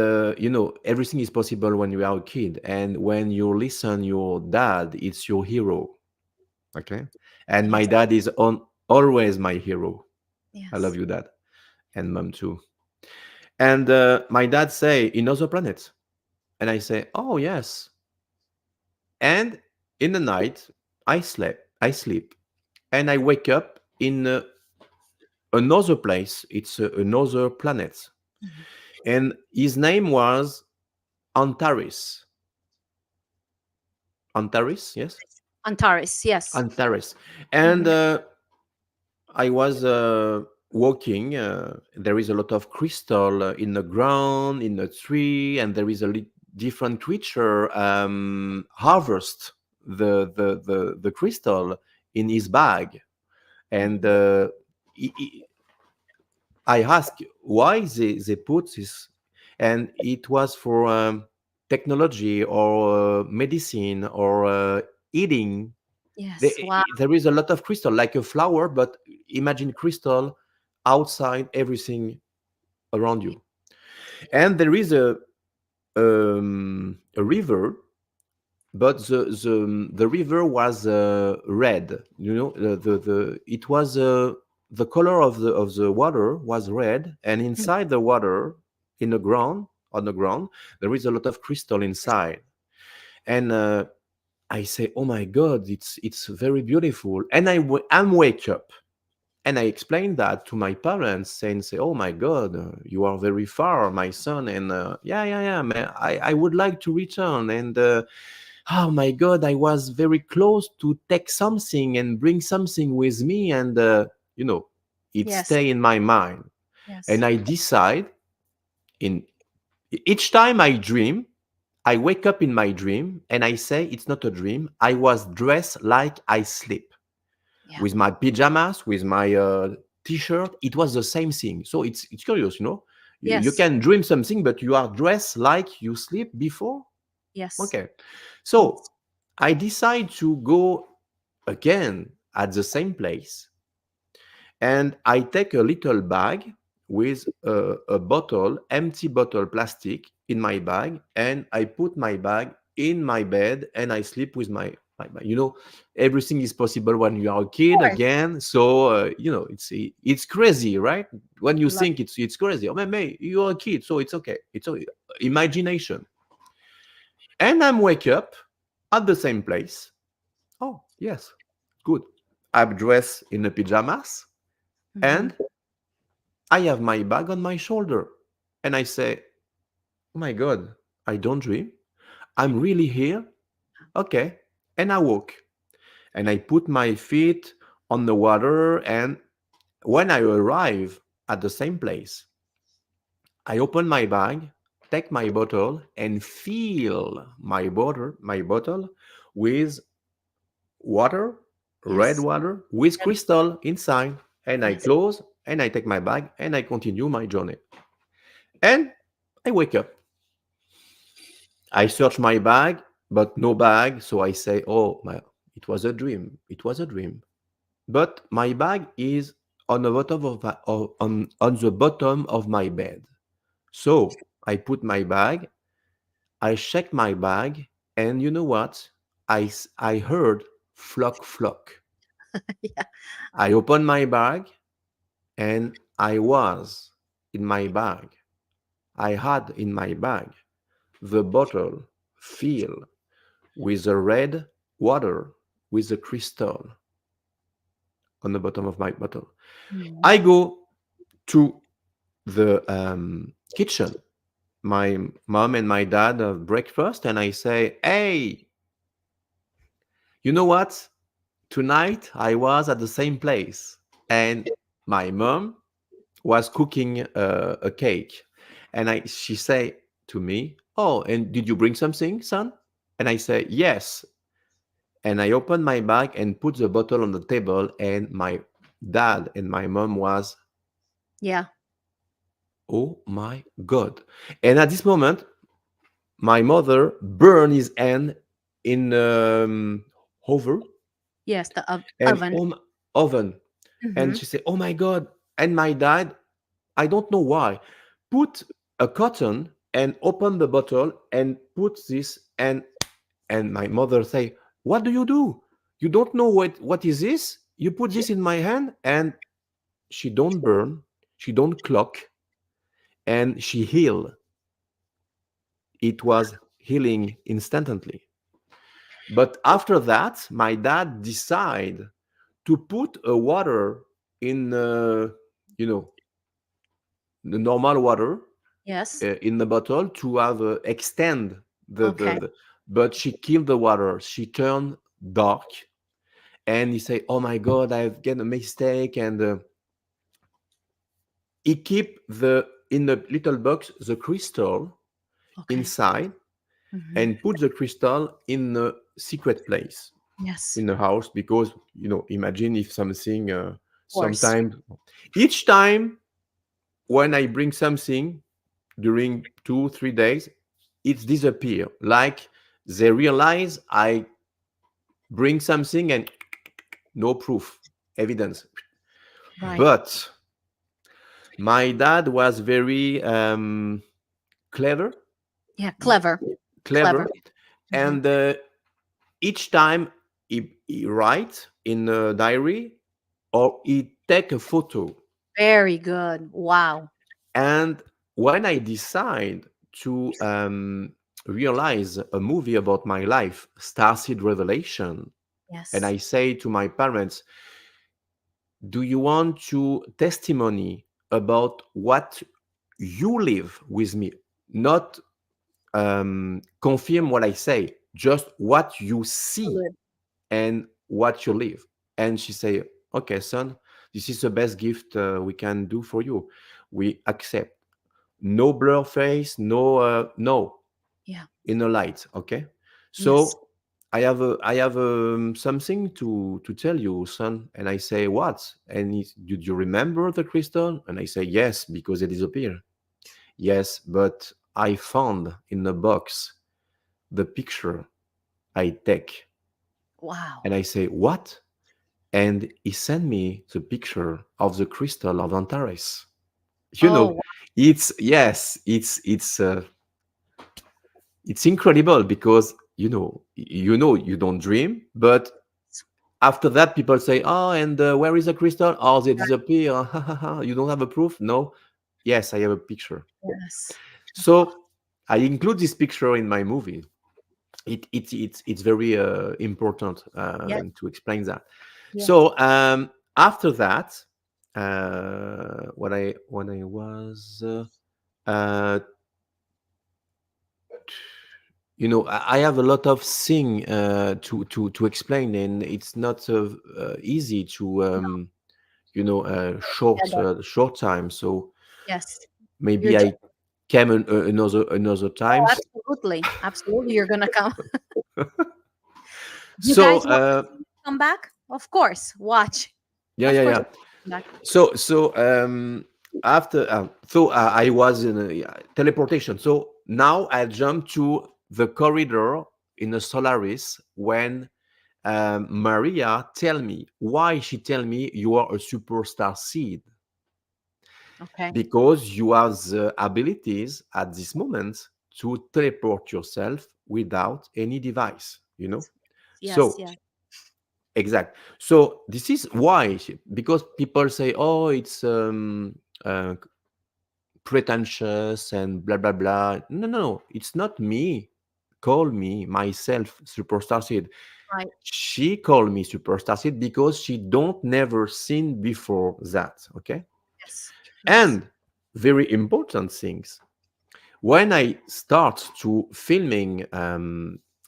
everything is possible when you are a kid, and when you listen your dad, it's your hero. Okay, and my Yes. dad is on always my hero. I love Yes. you, dad, and mom too. And my dad say in other planets, and I say, "Oh yes." And in the night, I sleep, and I wake up in another place. It's another planet, Mhm. and his name was Antares. Antares, yes, Antares. Yes. Antares. And Hmm. I was walking. There is a lot of crystal in the ground, in the tree, and there is a different creature harvest the crystal in his bag. And Hmm. I asked why they put this, and it was for technology or medicine or eating. Yes. Wow. There is a lot of crystal, like a flower, but imagine crystal outside everything around you. And there is a river, but the river was red. It was the color of the water was red, and Mhm. inside the water, in the ground on the ground, there is a lot of crystal inside. And I say, "Oh my God, it's very beautiful." And I'm wake up, and I explained that to my parents, and say, "Oh my God, you are very far, my son." And yeah, man, I would like to return. And oh my God, I was very close to take something and bring something with me, and it Yes. stay in my mind. And Yes. I decide in each time I dream, I wake up in my dream and I say it's not a dream. I was dressed like I sleep Yeah. with my pajamas, with my t-shirt, it was the same thing. So it's curious, you know. You Yes. can dream something, but you are dressed like you sleep before. Yes. Okay. So Yes. I decide to go again at the same place, and I take a little bag with a bottle, empty bottle, plastic in my bag, and I put my bag in my bed and I sleep with my bag. You know, everything is possible when you are a Of kid course. again. So you know, it's crazy, right? When you Love think it's crazy. Oh, man, you're a kid, so it's okay. It's okay. Imagination. And I'm wake up at the same place. Oh yes, good. I'm dressed in the pajamas it. and I have my bag on my shoulder. And I say, oh my God, I don't dream. I'm really here. Okay. And I walk and I put my feet on the water. And when I arrive at the same place, I open my bag, take my bottle, and fill my bottle with water, red Yes. water, with Red- crystal inside. And I Yes. close and I take my bag and I continue my journey. And I wake up. I search my bag, but no bag. So I say, oh, it was a dream. It was a dream. But my bag is on the bottom on the bottom of my bed. So I put my bag, I check my bag, and you know what? I heard flock flock. Yeah. I opened my bag and I was in my bag. I had in my bag the bottle filled with the red water with the crystal on the bottom of my bottle. Mm. I go to the kitchen. My mom and my dad have breakfast, and I say, "Hey, you know what? Tonight I was at the same place, and my mom was cooking a cake, and she say to me, "Oh, and did you bring something, son?" And I say, "Yes." And I opened my bag and put the bottle on the table, and my dad and my mom was, Yeah. oh my God. And at this moment, my mother burned his hand in over Yes. The and oven. oven. And Mm-hmm. she said, oh my God. And my dad, I don't know why, put a cotton and open the bottle and put this, and my mother say, what do you do? You don't know what is this? You put this in my hand. And she don't burn, she don't clock, and she heal. It was healing instantly. But after that, my dad decided to put a water in, you know, the normal water Yes. in the bottle to have extend Okay. but she killed the water. She turned dark, and he say, "Oh my God, I've get a mistake." And he keep the in the little box the crystal Okay. inside Mm-hmm. and put the crystal in a secret place Yes. in the house, because imagine if something Of course. sometimes each time when I bring something during 2 3 days, it's disappear, like they realize I bring something and no proof, evidence. Right. But my dad was very clever, Yeah. Clever. Clever. clever, Mm-hmm. and each time he write in a diary or he take a photo. Very good. Wow. And when I decide to realize a movie about my life, Starseed Revelation, and Yes. I say to my parents, do you want to testimony about what you live with me? Not confirm what I say, just what you So see good. and what you live. And she say, okay, son, this is the best gift we can do for you. We accept. No blur face, no, no, Yeah. in the light. Okay. Yes. So I have something to tell you, son. And I say, what? And did you remember the crystal? And I say, yes, because it disappeared. Yes, but I found in a box the picture I take. Wow. And I say, what? And he sent me the picture of the crystal of Antares. You Oh, know, it's yes, it's incredible because you don't dream, but after that people say, oh, and where is the crystal? Oh, they disappear. You don't have a proof? No. Yes, I have a picture. yes. So I include this picture in my movie. It's very important Yes, to explain that. yes. So after that, when I was uh, I have a lot of thing to explain, and it's not easy to Yeah, short time. So yes. You're maybe just, I came another oh, times. absolutely. Absolutely. You're going to come. You So guys want to come back? Of course. Watch. yeah, Of yeah, course. yeah. Come back. So after I was in a teleportation. So now I jump to the corridor in a Solaris when Maria tell me why she tell me you are a superstar seed Okay. because you have the abilities at this moment to teleport yourself without any device. Yes, So yes. exact. So this is why because people say, oh, it's uh, pretentious and blah blah blah. No, no, no, it's not me. Call me myself superstar seed. Right. She called me superstar seed because she don't never seen before that. Okay, Yes. Yes. and very important things. When I start to filming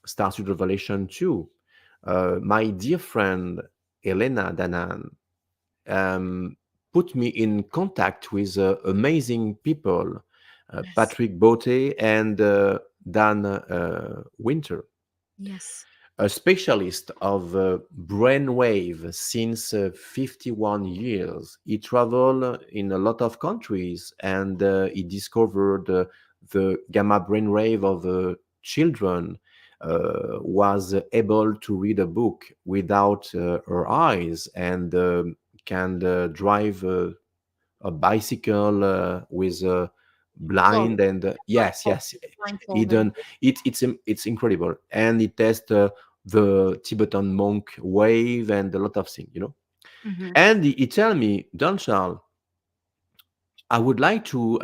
Starship Revelation 2, my dear friend Elena Danan um, put me in contact with amazing people, Yes. Patrick Botte and Dan Winter, Yes. a specialist of brainwave since 51 years. He traveled in a lot of countries and he discovered the gamma brainwave of children, was able to read a book without her eyes and can drive a bicycle with Well, blind and yes, blindfold, yes, he blindfolded. done it's incredible, and he test the Tibetan monk wave and a lot of things, Mm-hmm. and he tell me, Don Charles, I would like to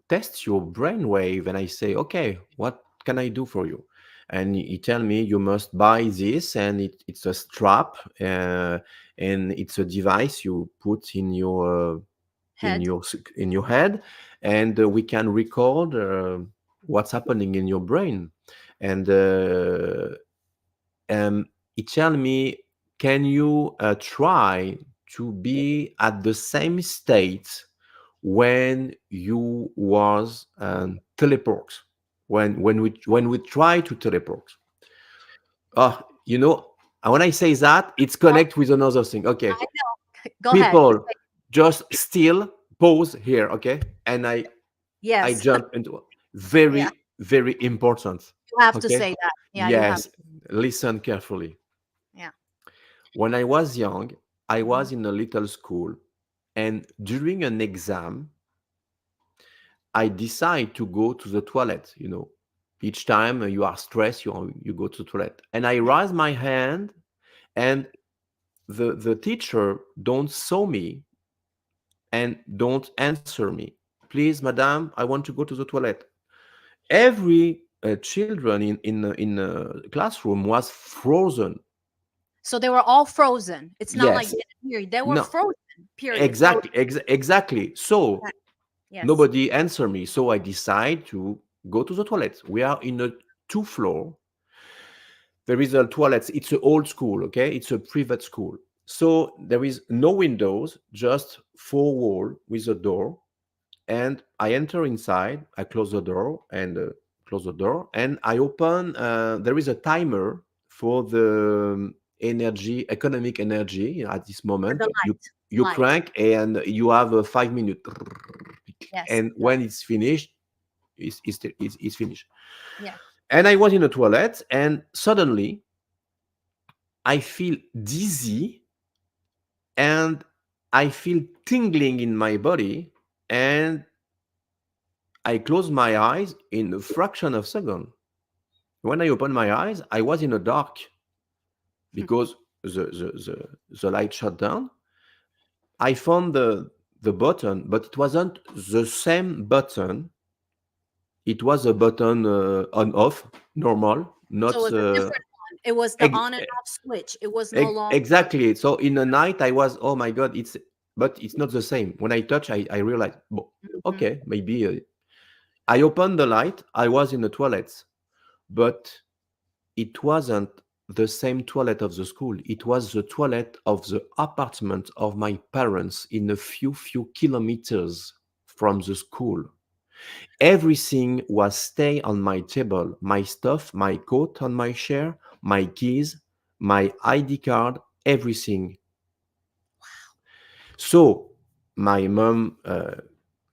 test your brainwave. And I say, okay, what can I do for you? And he tell me, you must buy this, and it's a strap, and it's a device you put Head. in your head, and we can record what's happening in your brain. And he tell me, can you try to be at the same state when you was teleport, when we try to teleport. uh you know when I say that, it's Oh, connect with another thing. Okay, I know. Go ahead. people, just still pause here. Okay, and I Yes. jump into Yeah. very, very important. You have to Okay, say that. Yeah, you have. yes, listen carefully. Yeah. When I was young, I Hmm. was in a little school, and during an exam I decide to go to the toilet. Each time you are stressed, you go to the toilet, and I Yeah. raise my hand, and the teacher don't saw me and don't answer me. Please, madam, I want to go to the toilet. Every children in classroom was frozen. So they were all frozen. It's not like Yes, they didn't hear you. They were no, frozen. Period. Frozen. exactly. So Yeah. Yes. nobody answer me. So I decide to go to the toilet. We are in a two floor. There is a toilet. It's an old school, okay? It's a private school. So there is no windows, just four wall with a door. And I enter inside. I close the door and close the door, and I open. There is a timer, for the energy, economic energy at this For moment. the You light. crank and you have a 5 minute, Yes. and Yeah. when it's finished, it's finished. Yeah. And I was in the toilet, and suddenly I feel dizzy, and I feel tingling in my body, and I close my eyes in a fraction of a second. When I opened my eyes, I was in the dark because the light shut down. I found the button, but it wasn't the same button. It was a button on off, normal, So it not was a different one. It was the ex- on and off switch. It was no longer. exactly. So in the night, I was, oh my god, but it's not the same. When I touch, I realized, Mhm. okay, maybe. I opened the light. I was in the toilet, but it wasn't the same toilet of the school. It was the toilet of the apartment of my parents in a few kilometers from the school. Everything was stay on my table. My stuff, my coat on my chair, my keys, my ID card, everything. So my mom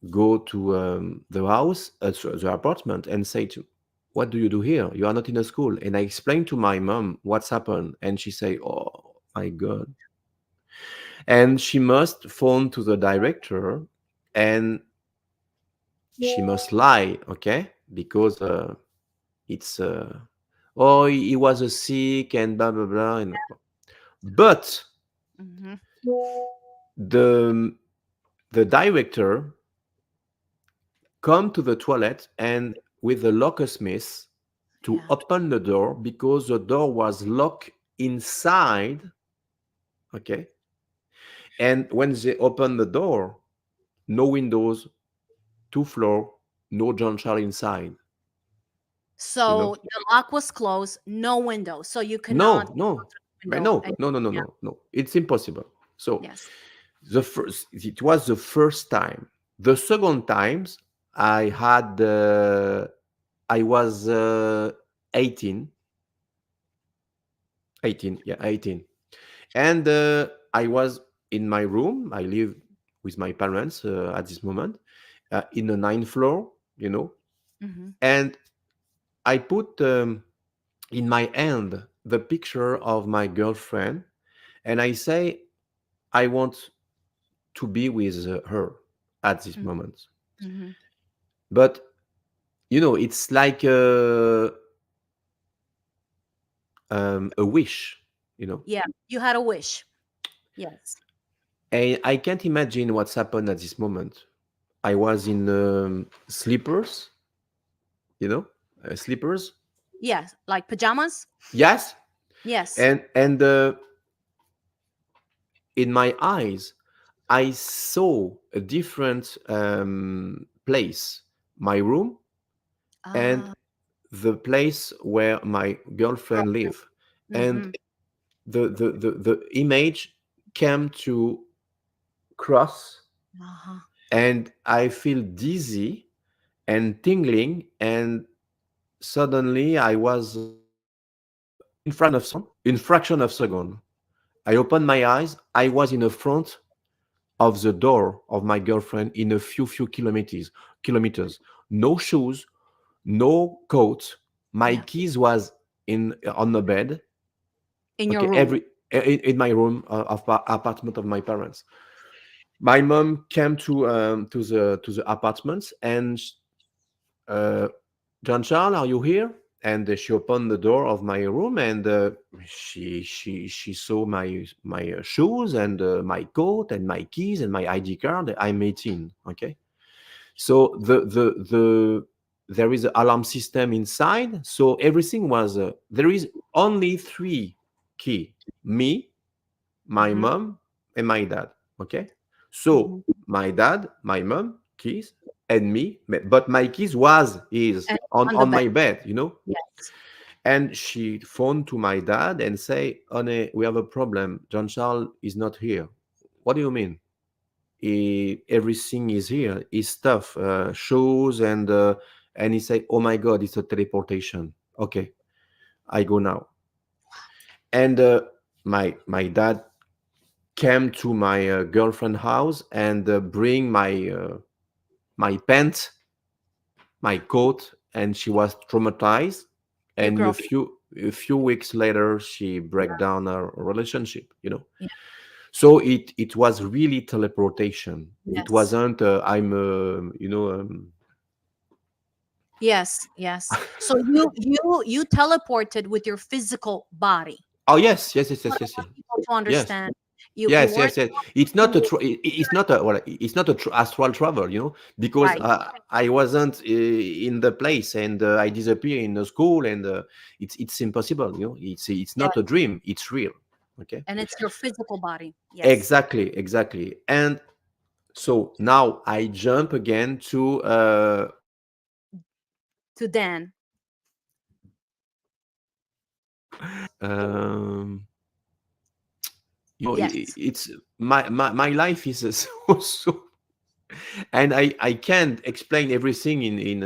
go to the house, the apartment, and say to, "What do you do here? You are not in a school." And I explained to my mom what's happened, and she say, "Oh my god!" And she must phone to the director, and she must lie, okay, because it's oh, he was a sick and blah blah blah. And, but Mhm. the the director come to the toilet and with the locksmith to Yeah. open the door because the door was locked inside. Okay. And when they opened the door, no windows, two floor, no John Charles inside. You So know? the lock was closed, no window, so you cannot No, go no. through the But window. no, And no, no, no, yeah, no, no. It's impossible. So yes. it was the first time. The second times I was 18, 18, yeah, 18. And I was in my room. I live with my parents at this moment in the ninth floor, you know. Hmm. And I put in my hand the picture of my girlfriend, and I say, I want to be with her at this moment. Hmm. But, it's like a wish, you know. Yeah, you had a wish. Yes. And I can't imagine what's happened at this moment. I was in slippers, slippers. Yes, like pajamas. Yes, Yes. and in my eyes, I saw a different place, my room, and Ah, the place where my girlfriend girlfriend. live, and Hmm. the image came to cross, Uh-huh. and I feel dizzy and tingling, and suddenly I was in fraction of second. I opened my eyes. I was in the front of the door of my girlfriend in a few kilometers. No shoes, no coat. My Yeah, keys was in on the bed. in your Okay, room. in my room of apartment of my parents. My mom came to the apartment, and uh, John Charles, are you here? And she opened the door of my room, and she saw my shoes and my coat and my keys and my ID card. I'm 18. Okay, so there is an alarm system inside. So everything was there is only three key: me, my Hmm. mom, and my dad. Okay, Hmm. so my dad, my mom, keys, and me. But my keys was is And on on the on bed. my bed. Yes. And she phoned to my dad and say, "Honey, we have a problem. John Charles is not here." What do you mean? Everything is here. His stuff, shoes, and he say, "Oh my God, it's a teleportation." Okay, I go now. And my dad came to my girlfriend house and bring my pants, my coat, and she was traumatized. Your And girlfriend. a few weeks later, she break down our relationship. You know, Yeah. so it was really teleportation. It Yes. wasn't. I'm Yes. Yes. So you teleported with your physical body. Oh yes, yes, yes, I yes, don't yes, want yes, people to yes, understand. You yes, weren't yes, yes. It's you not a were it's not a well, it's not a astral travel, you know, because right. I wasn't in the place and I disappear in the school and it's impossible, you know. It's Yes. not a dream, it's real. Okay, And it's your physical body. Yes. exactly, exactly. And so now I jump again to To Dan. um, Yes. it's my life is so and I can't explain everything in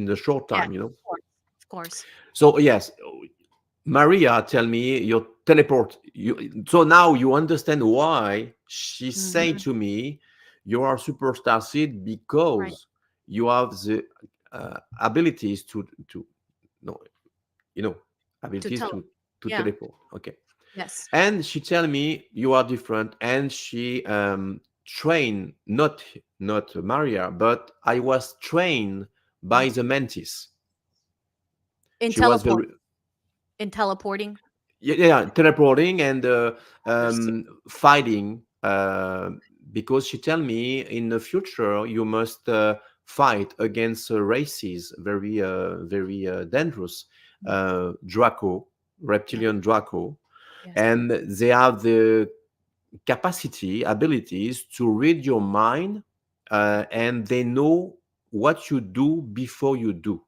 a short Yes. time, you know. Of course. Of course. So yes, Maria tell me you teleport. So now you understand why she say Hmm. to me, you are superstar seed Right. because you have the abilities to no you know To abilities tell. to Yeah. teleport. Okay, Yes. and she tell me you are different, and she train not Maria, but I was trained Mm. by the Mantis. In She was teleport. very In teleporting. yeah, yeah, teleporting and Understood. fighting because she tell me in the future you must fight against races very dangerous Draco, Yeah. reptilian Draco, Yes. and they have the capacity abilities to read your mind and they know what you do before you do,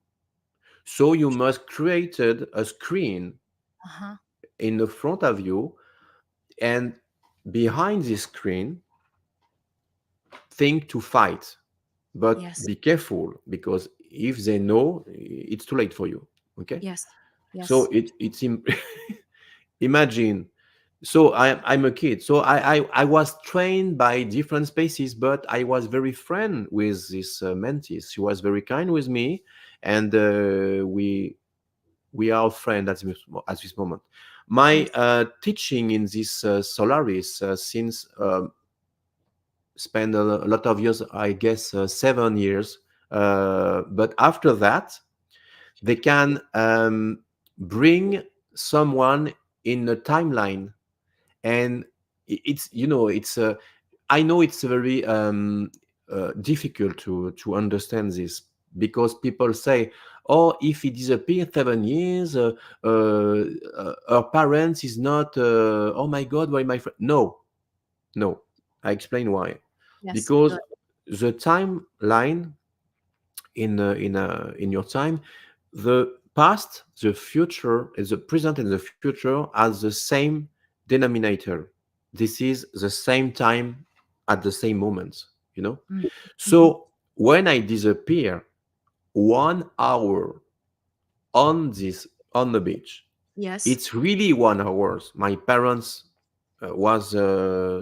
so you must created a screen Uh-huh. in the front of you, and behind this screen think to fight, but Yes. be careful because if they know it's too late for you. Okay, Yes. so Yes. imagine. So I'm a kid, so I was trained by different spaces, but I was very friend with this Mantis. She was very kind with me, and we are friends at this moment. My Yes. teaching in this Solaris since spent a lot of years, I guess 7 years. But after that, they can bring someone in a timeline, and it's it's I know it's very difficult to understand this because people say, "Oh, if he disappeared 7 years, her parents is not. Oh my God, why my friend?" No, no. I explain why. Yes. Because Good. the timeline in your time, the past, the future, and the present and the future has the same denominator. This is the same time at the same moment, you know. Mm. Hmm. So when I disappear 1 hour on the beach, Yes. it's really 1 hours. My parents was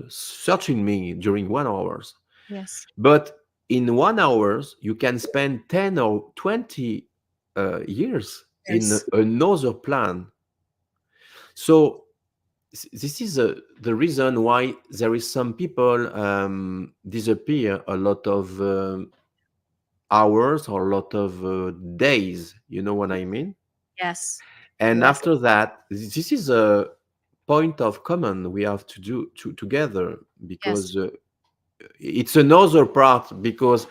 searching me during 1 hours, Yes. but in 1 hours you can spend 10 or 20 years in Yes. another plan. So this is the reason why there is some people disappear a lot of hours or a lot of days, you know what I mean. Yes. And Yes. after that, this is a point of common we have to do together, Yes. because it's another part, because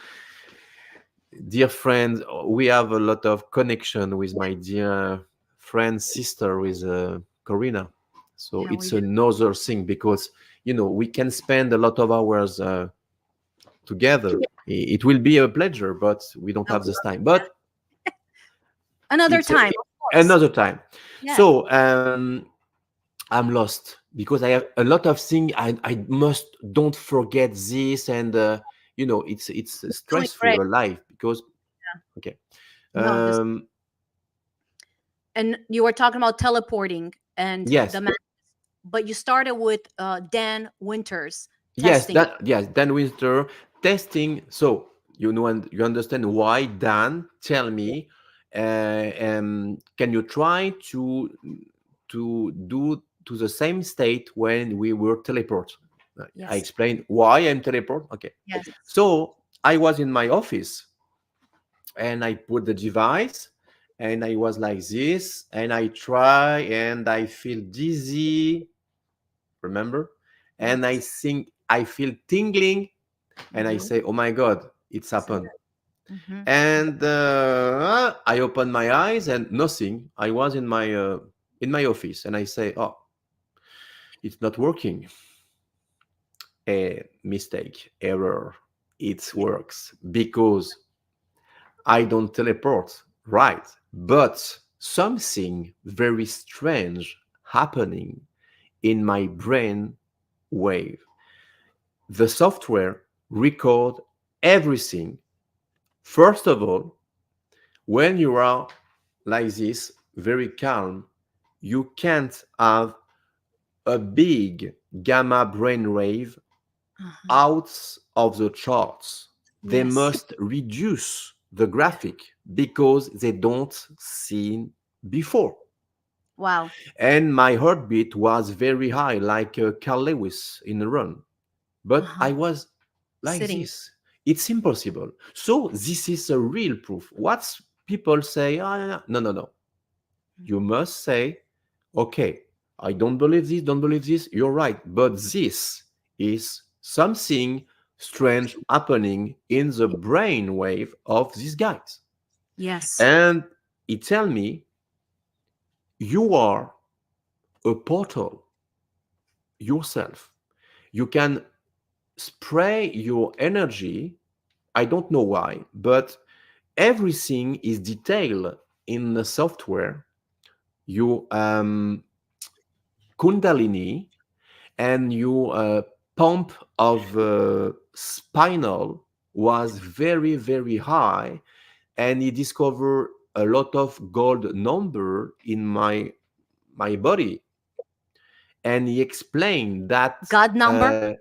dear friend, we have a lot of connection with my dear friend sister with Corina. So Yeah, we it's do. another thing, because we can spend a lot of hours together. It will be a pleasure, but we don't I would have this love time. to. But Another it's time, of course. another time. Yes. So I'm lost because I have a lot of things. I must don't forget this, and it's Doing great. stressful life because okay. No, this Um, and you were talking about teleporting and the yes, man. but you started with Dan Winters Yes, testing. Dan Winter testing. So you know, and you understand why Dan tell me, can you try to do to the same state when we were teleport? I Yes. explained why I'm teleport. Okay, Yes. so I was in my office and I put the device and I was like this and I try and I feel dizzy, remember? And I Yes. think I feel tingling and I Mm-hmm. say, oh my God, it's happened. Mm-hmm. And I open my eyes and nothing. I was in my office and I say, oh, it's not working. A mistake, error. It works because I don't teleport, right? But something very strange happening in my brain wave. The software record everything. First of all, when you are like this, very calm, you can't have a big gamma brainwave Uh-huh. out of the charts. They Yes. must reduce the graphic because they don't see before. Wow. And my heartbeat was very high, like Carl Lewis in a run. But Uh-huh. I was like Sitting. this. It's impossible. So this is a real proof. What people say, oh, no, no, no. You must say, okay, I don't believe this, you're right. But this is something strange happening in the brain wave of these guys. Yes. And he tell me, you are a portal yourself. You can spray your energy. I don't know why, but everything is detailed in the software. You Kundalini and your pump of spinal was very very high, and he discovered a lot of gold number in my body, and he explained that God number.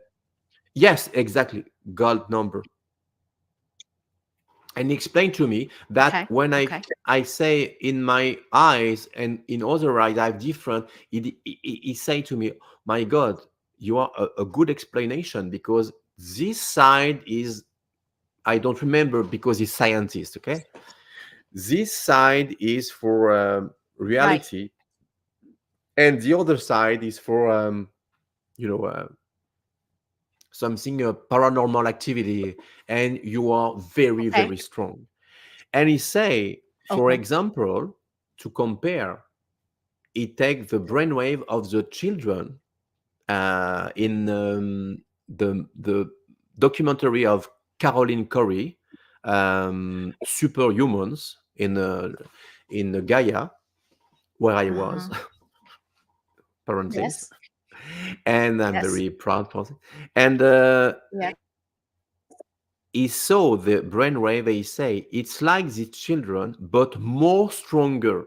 yes, exactly, gold number. And he explained to me that Okay. when Okay. I say in my eyes and in other eyes I have different, he say to me, my God, you are a good explanation, because this side is, I don't remember because he's scientist, okay? This side is for Right. reality, and the other side is for you know something paranormal activity, and you are very Okay. very strong. And he say, for Okay. example, to compare, he take the brainwave of the children in the documentary of Caroline Corey, Superhumans, in Gaia, where I was, Uh-huh. parentheses, Yes. and I'm Yes. very proud for it. And Yes. he saw the brainwave. He say it's like the children, but more stronger.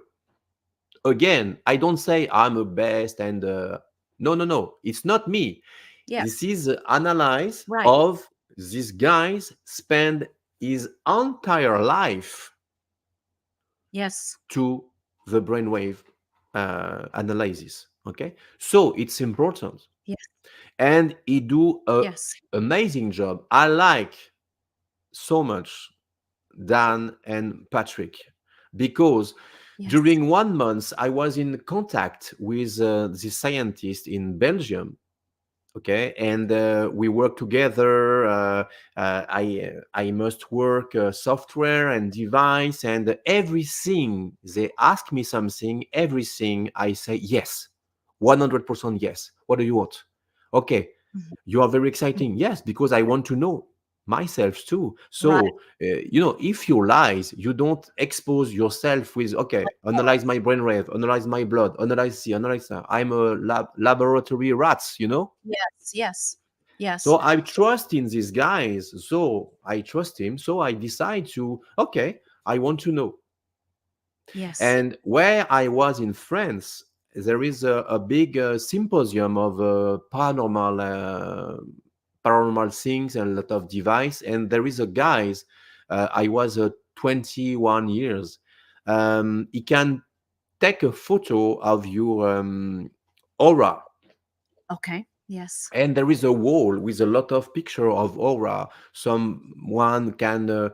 Again, I don't say I'm a best and no, no, no. It's not me. This Yes. is analyze Right. of these guys spend his entire life Yes. to the brainwave analysis. Okay, so it's important, Yes. and he do a Yes. amazing job. I like so much Dan and Patrick, because Yes. during 1 month I was in contact with the scientist in Belgium. Okay, and we work together. I must work software and device and everything. They ask me something, everything I say yes, 100% yes. What do you want? Okay, Mhm. you are very exciting. Yes, because I want to know myself too. Right. So if you lies, you don't expose yourself with, okay, analyze my brainwave, analyze my blood, analyze that. I'm a laboratory rats. Yes. Yes. Yes. So I trust in these guys. So I trust him. So I decide to, okay, I want to know. Yes. And where I was in France, there is a big symposium of paranormal things and a lot of device. And there is a guys. I was 21 years. He can take a photo of your aura, Okay. Yes. and there is a wall with a lot of picture of aura. Someone can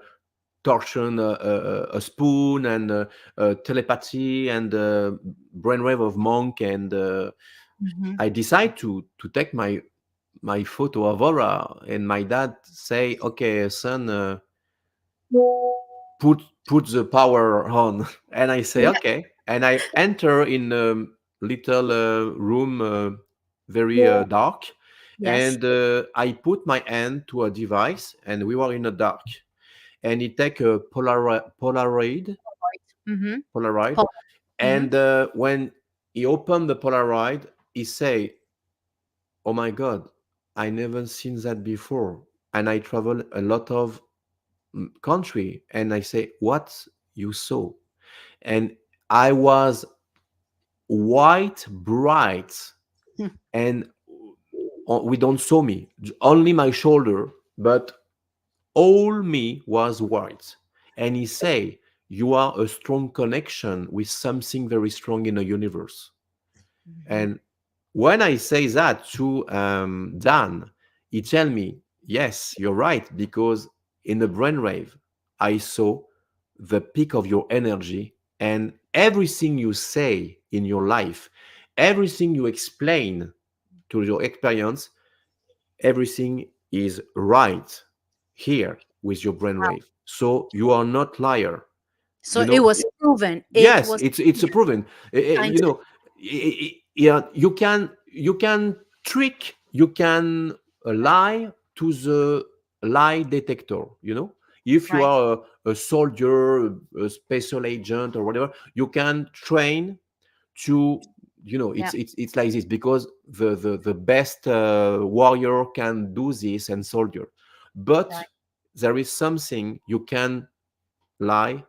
torsion a spoon, and telepathy, and brainwave of monk. And Hmm. I decide to take my photo of aura, and my dad say, "Okay, son, put the power on." And I say, Yeah. "Okay," and I enter in a little room, very dark, Yes. and I put my hand to a device, and we were in the dark, and he take a Mm-hmm. Polaroid, Mm-hmm. and when he opened the Polaroid, he say, "Oh my God, I never seen that before," and I travel a lot of country, and I say, "What you saw?" And I was white, bright, and we don't saw me, only my shoulder, but all me was white. And he say, "You are a strong connection with something very strong in the universe." Mm-hmm. And when I say that to Dan, he tell me, "Yes, you're right, because in the brainwave, I saw the peak of your energy, and everything you say in your life, everything you explain to your experience, everything is right here with your brainwave. So you are not liar, So you it know." was proven. It Yes, was it's a proven. scientific. Yeah, you can trick, you can lie to the lie detector. If you Right. are a soldier, a special agent, or whatever, you can train to. Yeah. It's like this, because the best warrior can do this, and soldier, but Right. there is something you can lie.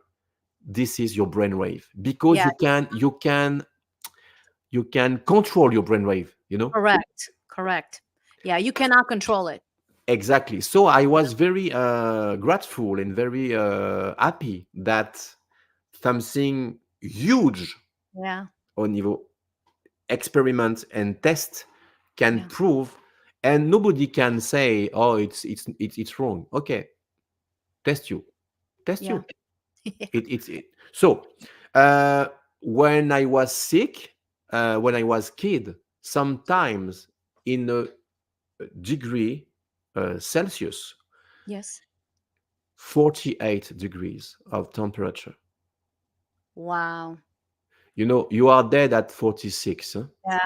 This is your brainwave, because Yeah. you can control your brainwave. Correct. Correct. Yeah. You cannot control it. Exactly. So I was very grateful and very happy that something huge Yeah. on niveau experiment and test can Yeah. prove, and nobody can say, "Oh, it's wrong." Okay, test you, test Yeah. you. It. So uh, when I was sick, when I was kid, sometimes in a degree Celsius, Yes. 48 degrees of temperature. Wow. You are dead at 46. Huh? Yeah.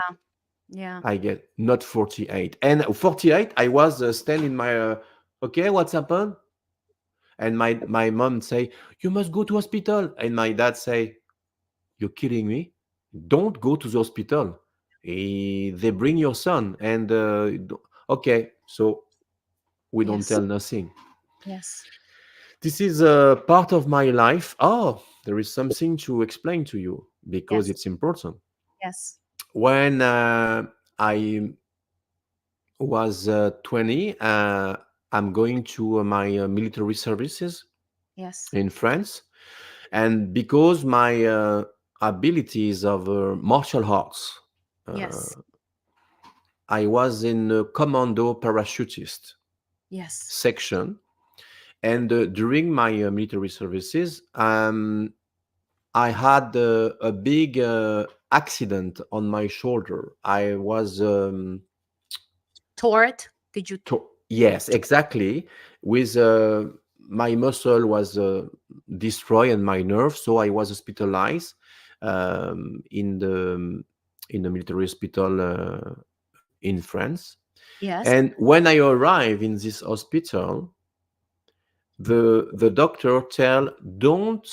Yeah. I get not 48. And 48, I was standing my. Okay, what's happened? And my mom say, "You must go to hospital." And my dad say, "You're kidding me? Don't go to the hospital. They bring your son." And okay, so we don't Yes. tell nothing. Yes. This is a part of my life. Oh, there is something to explain to you, because Yes. it's important. Yes. When I was 20, I'm going to my military services Yes. in France. And because my abilities of martial arts, uh, Yes. I was in a commando parachutist Yes. section. And during my military services, I had a big accident on my shoulder. I was Tore it. Did you? yes, exactly. With my muscle was destroyed, and my nerve, so I was hospitalized in the military hospital in France. Yes. And when I arrived in this hospital, the doctor tell, don't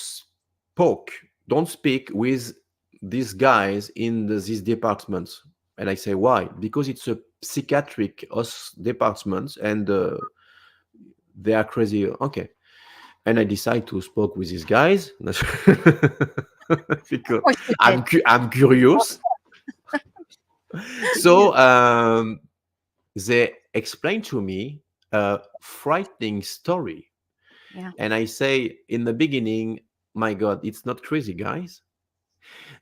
speak with these guys in these departments. And I say, why? Because it's a psychiatric department, and they are crazy. Okay. And I decide to speak with these guys Of because course you did. I'm curious. So they explained to me a frightening story. Yeah. And I say in the beginning, my God, it's not crazy, guys.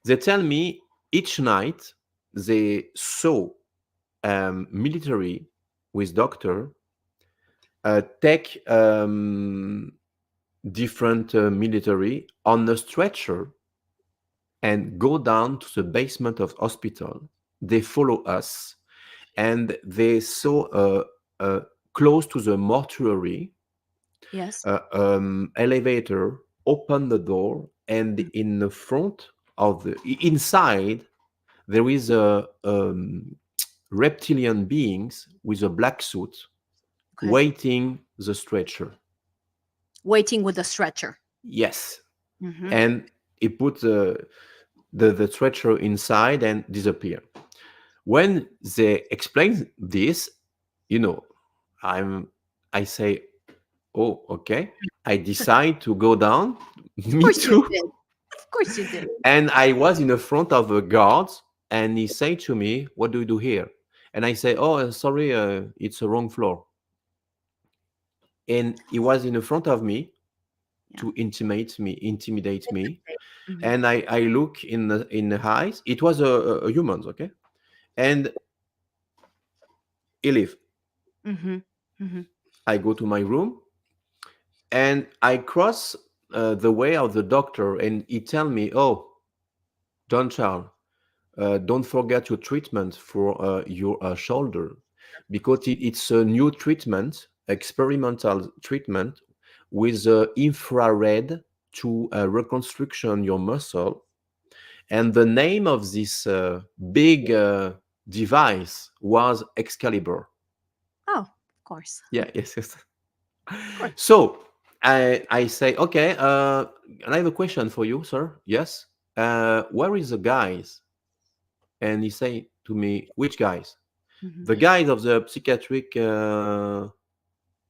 They tell me each night they saw military with doctor take different military on a stretcher and go down to the basement of hospital. They follow us, and they saw close to the mortuary Yes. elevator open the door, and Mm. in the front of the inside there is a reptilian beings with a black suit Okay. waiting the stretcher. Waiting with the stretcher. Yes, Mm-hmm. and he put the stretcher inside and disappear. When they explain this, you know, I'm I say, oh, okay. I decide to go down. Of Me course you too. did. Of course you did. And I was in the front of a guard, and he said to me, "What do you do here?" And I say, "Oh, sorry, it's a wrong floor." And he was in the front of me Yeah. to intimidate me. Mm-hmm. And I look in the eyes. It was a humans, okay? And he leave. Mm-hmm. Mm-hmm. I go to my room, and I cross the way of the doctor, and he tell me, "Oh, John Charles, don't forget your treatment for your shoulder, because it's a new treatment, experimental treatment with infrared to reconstruction your muscle." And the name of this big device was Excalibur. Oh, of course. Yeah, yes, yes. Of course. So I say, okay, and I have a question for you, sir. Yes. Where is the guys? And he say to me, which guys? Mm-hmm. The guys of the psychiatric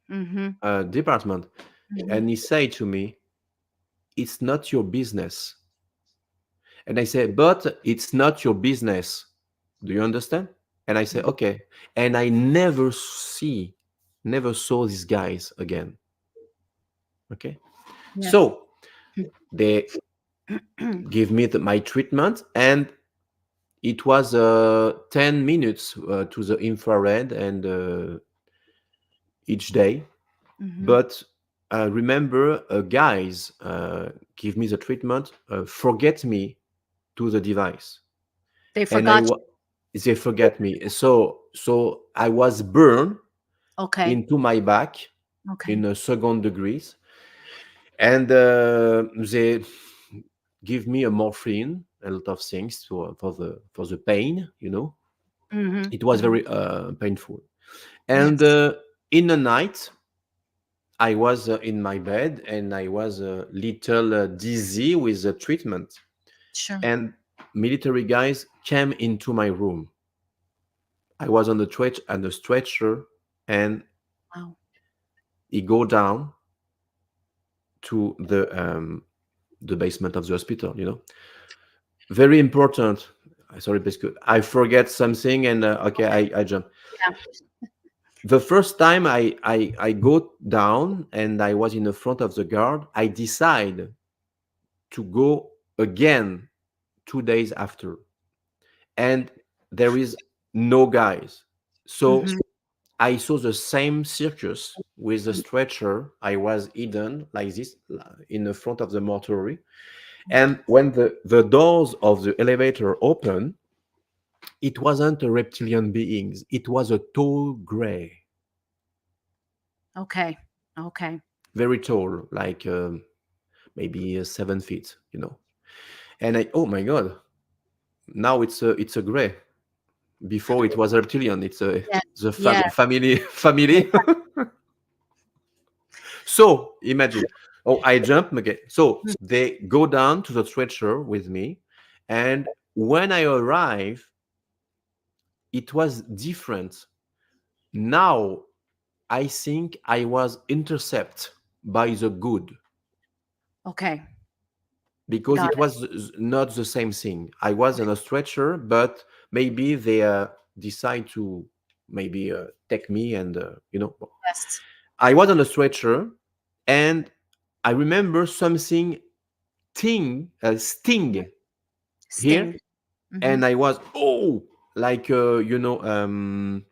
Mm-hmm. department. Mm-hmm. And he say to me, it's not your business. And I say, but it's not your business. Do you understand? And I say, okay. And I never saw these guys again. Okay. Yeah. So they give me my treatment, and it was 10 minutes to the infrared and each day. Mm-hmm. But remember, guys give me the treatment, forget me to the device, They and forgot they forget me. So I was burned you. Okay. into my back Okay. in a second degrees, and they give me a morphine, a lot of things for the pain. Mm-hmm. It was Mm-hmm. very painful. And Yes. in the night, I was in my bed, and I was a little dizzy with the treatment. Sure. And military guys came into my room. I was on the stretcher, and Wow. he go down to the basement of the hospital. Very important. Sorry, Biscuit. I forget something, and okay, I jump. Yeah. The first time I go down and I was in the front of the guard, I decide to go again 2 days after, and there is no guys. So Mm-hmm. I saw the same circus with the stretcher. I was hidden like this in the front of the mortuary. And when the doors of the elevator open, it wasn't a reptilian beings. It was a tall gray, Okay. Okay. very tall, like maybe 7 feet. And oh my God, now it's a gray. Before it was reptilian. It's a Yeah. the Yeah. family Yeah. family. So imagine, oh, I jump again. So they go down to the stretcher with me, and when I arrive, it was different. Now I think I was intercepted by the good, Okay. because Got it it. was not the same thing. I was on a stretcher, but maybe they decide to maybe take me, and Yes. I was on a stretcher, and I remember something sting here, Sting. Hmm. and I was, like adrenaline,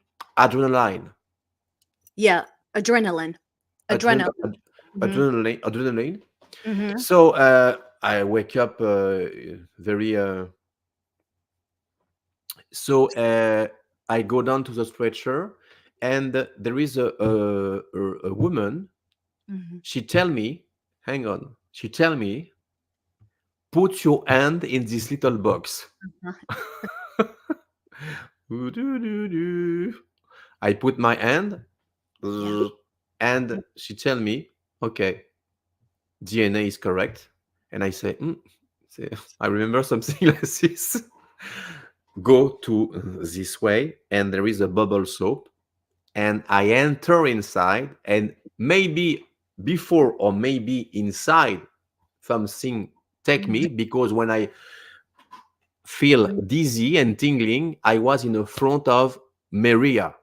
Yeah. Adrenaline. adren- Adrenaline. ad- Hmm. adrenaline. Hmm. So I wake up very. So I go down to the stretcher, and there is a woman. Hmm. She tell me, hang on. She tell me, put your hand in this little box. I put my hand, Yeah. and she tell me, okay, DNA is correct. And I say, I remember something like this. Go to this way, and there is a bubble soap, and I enter inside, and maybe before or maybe inside something take Mhm. me, because when I feel dizzy and tingling, I was in the front of Maria,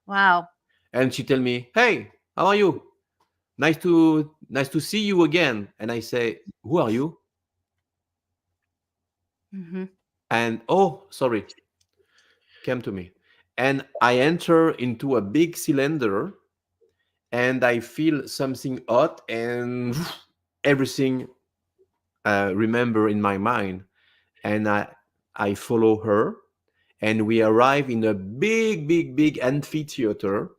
Wow. and she tell me, "Hey, how are you? Nice to see you again." And I say, "Who are you?" Hmm. And, "Oh, sorry, came to me." And I enter into a big cylinder, and I feel something hot, and everything remember in my mind, and I follow her, and we arrive in a big, big, big amphitheater,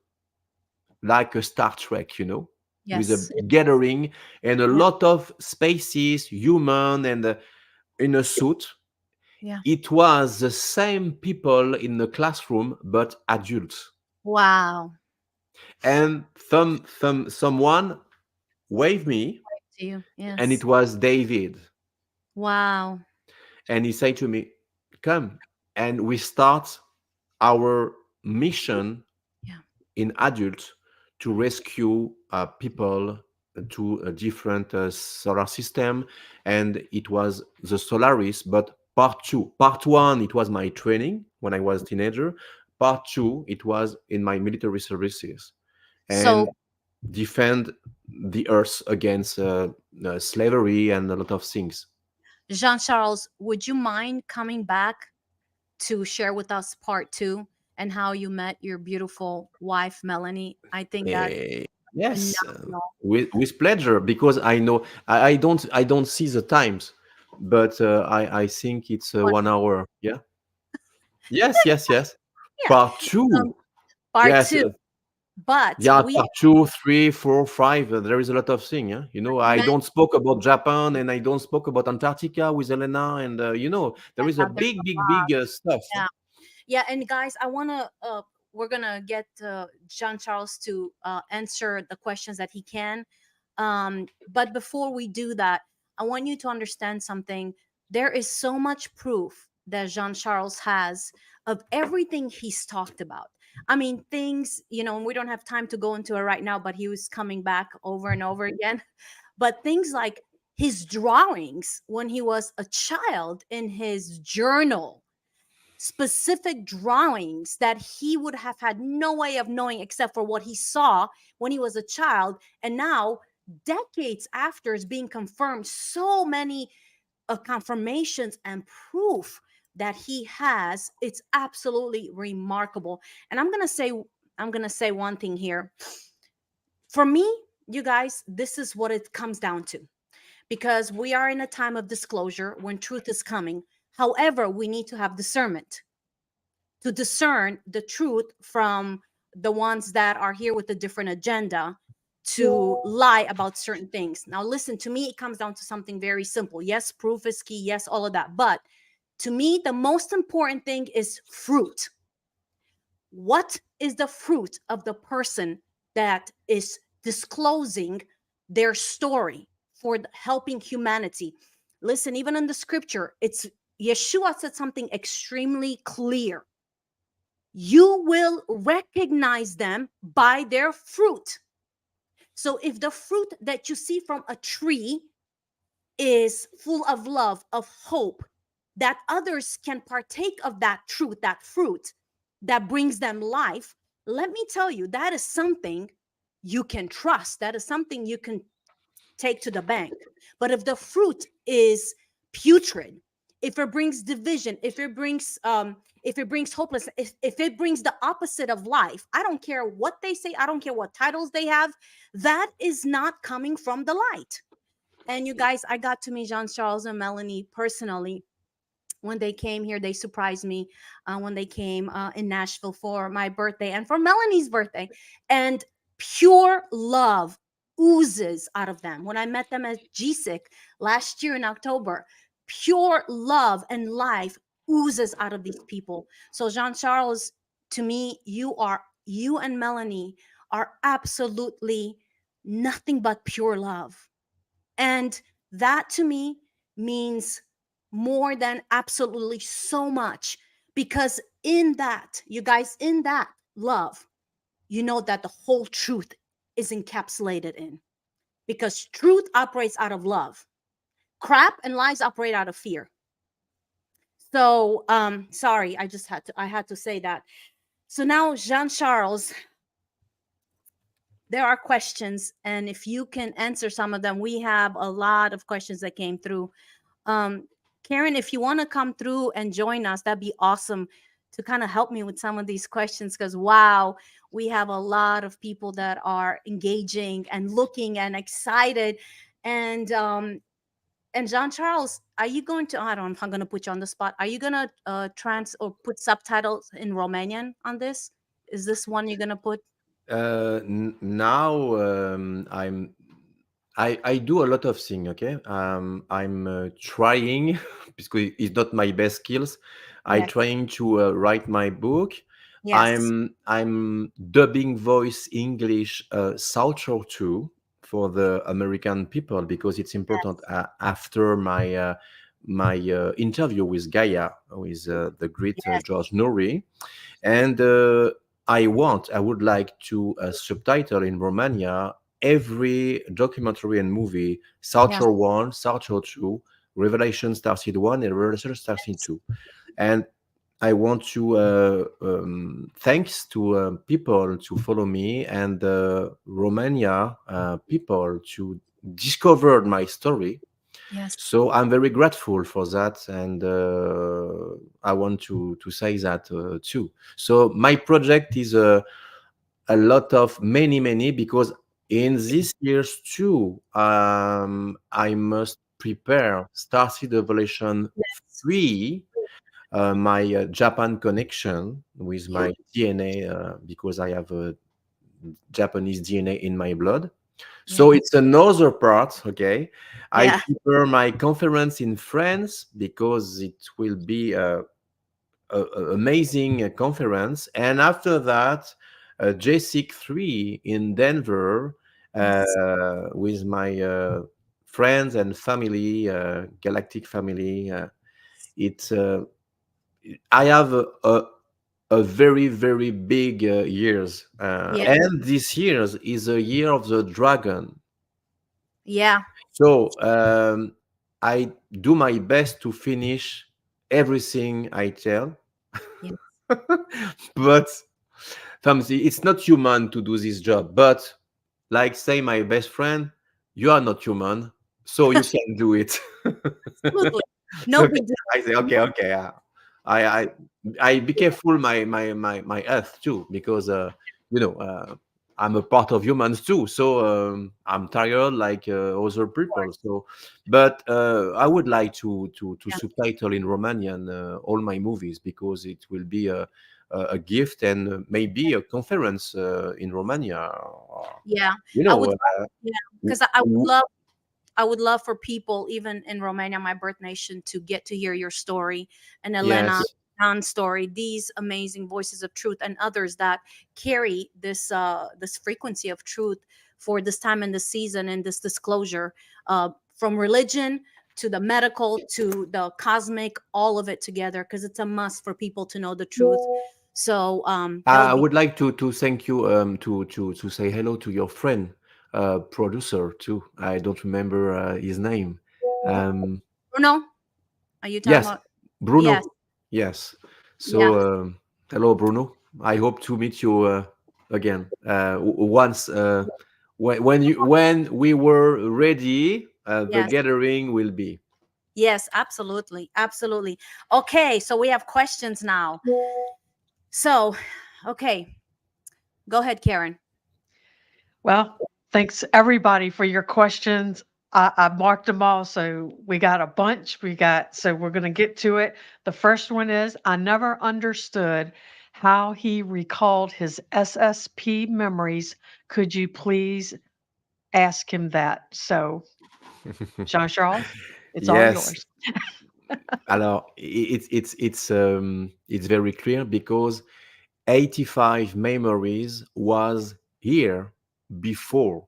like a Star Trek, with a Yes. gathering and a Yeah. lot of spaces, human, and in a suit. Yeah. It was the same people in the classroom, but adults. Wow. And someone waved me, To you. and Yes. it was David. Wow. And he said to me, "Come." And we start our mission Yeah. in adults to rescue people to a different solar system. And it was the Solaris, but part two. Part one, it was my training when I was a teenager. Part two, it was in my military services, So, and defend the earth against slavery and a lot of things. Jean Charles, would you mind coming back to share with us part two and how you met your beautiful wife, Melanie? I think that's Eh, yes, phenomenal. with pleasure, because I know I don't see the times, but I think it's What? 1 hour. Yeah. Yes, yes, yes. Yeah. Part two. Part Yes. two. But Yeah. we Part two, three, four, five. There is a lot of thing. Yeah. I met. don't spoke about Japan, and I don't spoke about Antarctica with Elena, and there is a There's big, a big, lot. big stuff. Yeah. Yeah, and guys, I want to we're going to get Jean Charles to answer the questions that he can. But before we do that, I want you to understand something. There is so much proof that Jean Charles has of everything he's talked about. I mean, things, and we don't have time to go into it right now, but he was coming back over and over again. But things like his drawings when he was a child in his journal, specific drawings that he would have had no way of knowing except for what he saw when he was a child. And now, decades after, is being confirmed. So many confirmations and proof that he has. It's absolutely remarkable. And I'm gonna say one thing here. For me, you guys, this is what it comes down to, because we are in a time of disclosure when truth is coming. However, we need to have discernment to discern the truth from the ones that are here with a different agenda to lie about certain things. Now, listen, to me, it comes down to something very simple. Yes, proof is key. Yes, all of that. But to me, the most important thing is fruit. What is the fruit of the person that is disclosing their story for helping humanity? Listen, even in the scripture, it's Yeshua said something extremely clear. You will recognize them by their fruit. So if the fruit that you see from a tree is full of love, of hope, that others can partake of that truth, that fruit that brings them life, let me tell you, that is something you can trust. That is something you can take to the bank. But if the fruit is putrid, if it brings division, if it brings hopelessness, if it brings the opposite of life, I don't care what they say, I don't care what titles they have, that is not coming from the light. And you guys, I got to meet Jean Charles and Melanie personally when they came here. They surprised me when they came in Nashville for my birthday and for Melanie's birthday. And pure love oozes out of them. When I met them at GSIC last year in October, pure love and life oozes out of these people. So, Jean Charles, to me, you and Melanie are absolutely nothing but pure love. And that to me means more than absolutely so much, because in that, you guys, in that love, you know that the whole truth is encapsulated in, because truth operates out of love. Crap and lies operate out of fear. So, sorry, I had to say that. So now, Jean Charles, there are questions, and if you can answer some of them, we have a lot of questions that came through. Um, Karen, if you want to come through and join us, that'd be awesome to kind of help me with some of these questions, because wow, we have a lot of people that are engaging and looking and excited. And Jean Charles, are you going to? I don't know if I'm going to put you on the spot. Are you going to trans or put subtitles in Romanian on this? Is this one you're going to put? Now I do a lot of things. Okay, I'm trying because it's not my best skills. I Yes. trying to write my book. Yes. I'm dubbing voice English Southshore too for the American people because it's important Yes. after my interview with Gaia with the great Yes. George Nori. And I would like to subtitle in Romania every documentary and movie, Yes. Sartre 1, Sartre 2, Revelation started 1 and Revelation started 2. And I want to, thanks to people to follow me and Romania people to discover my story. Yes. So I'm very grateful for that, and I want to say that too. So my project is a lot of many because in these years too, I must prepare Starseed Evolution Yes. 3, my Japan connection with Yeah. my DNA because I have a Japanese DNA in my blood. Yeah. So it's another part, okay? I Yeah. prepare my conference in France because it will be a amazing conference. And after that, JSIC 3 in Denver Yes. with my friends and family, galactic family. It's I have a very big years, Yeah. and this years is a year of the dragon. Yeah. So I do my best to finish everything I tell, Yeah. but Famsi, it's not human to do this job. But like say my best friend, you are not human, so you can do it. Absolutely. So No big deal. I say, No. okay. I I I be careful my earth too because you know I'm a part of humans too. So I'm tired like other people. So, but I would like to Yeah. subtitle in Romanian all my movies because it will be a gift and maybe a conference in Romania. Yeah. You I know, would love, yeah, w- because w- I would love for people, even in Romania, my birth nation, to get to hear your story, and Elena, yes. John's story, these amazing voices of truth, and others that carry this frequency of truth for this time in the season and this disclosure, from religion to the medical to the cosmic, all of it together, because it's a must for people to know the truth. So that I would be would like to thank you to say hello to your friend producer too. I don't remember his name. Um, Bruno. Are you talking yes, about? Yes, Bruno. Yes. yeah, So, hello, Bruno. I hope to meet you again once when we were ready. The yes, gathering will be. yes, absolutely, absolutely. Okay, so we have questions now. So, okay, go ahead, Karen. Well, thanks everybody for your questions. I marked them all, so we got a bunch. So we're going to get to it. The first one is I never understood how he recalled his SSP memories. Could you please ask him that? So, Jean Charles, it's all Yes. yours. Alors, it's very clear because 85 memories was here before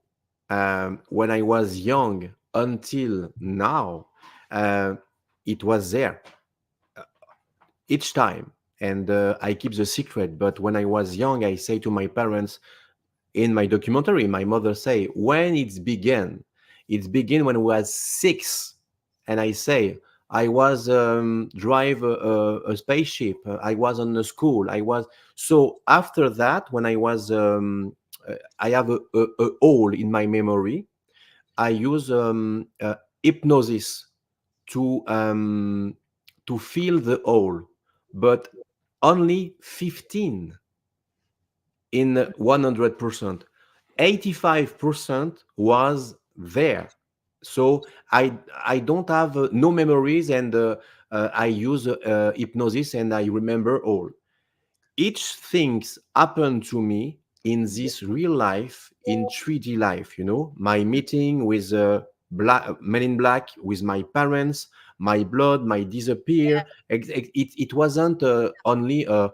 when I was young until now. Uh, it was there each time, and I keep the secret. But when I was young, I say to my parents, in my documentary, my mother say when it began when I was 6, and I say I was drive a spaceship. I was on the school. I was so after that when I was I have a hole in my memory. I use hypnosis to um, to fill the hole, but only 15 in 100%. 85% was there. So I don't have no memories, and I use hypnosis, and I remember all. Each things happened to me in this real life, in 3D life. My meeting with men in black, with my parents, my blood, my disappear. It wasn't only a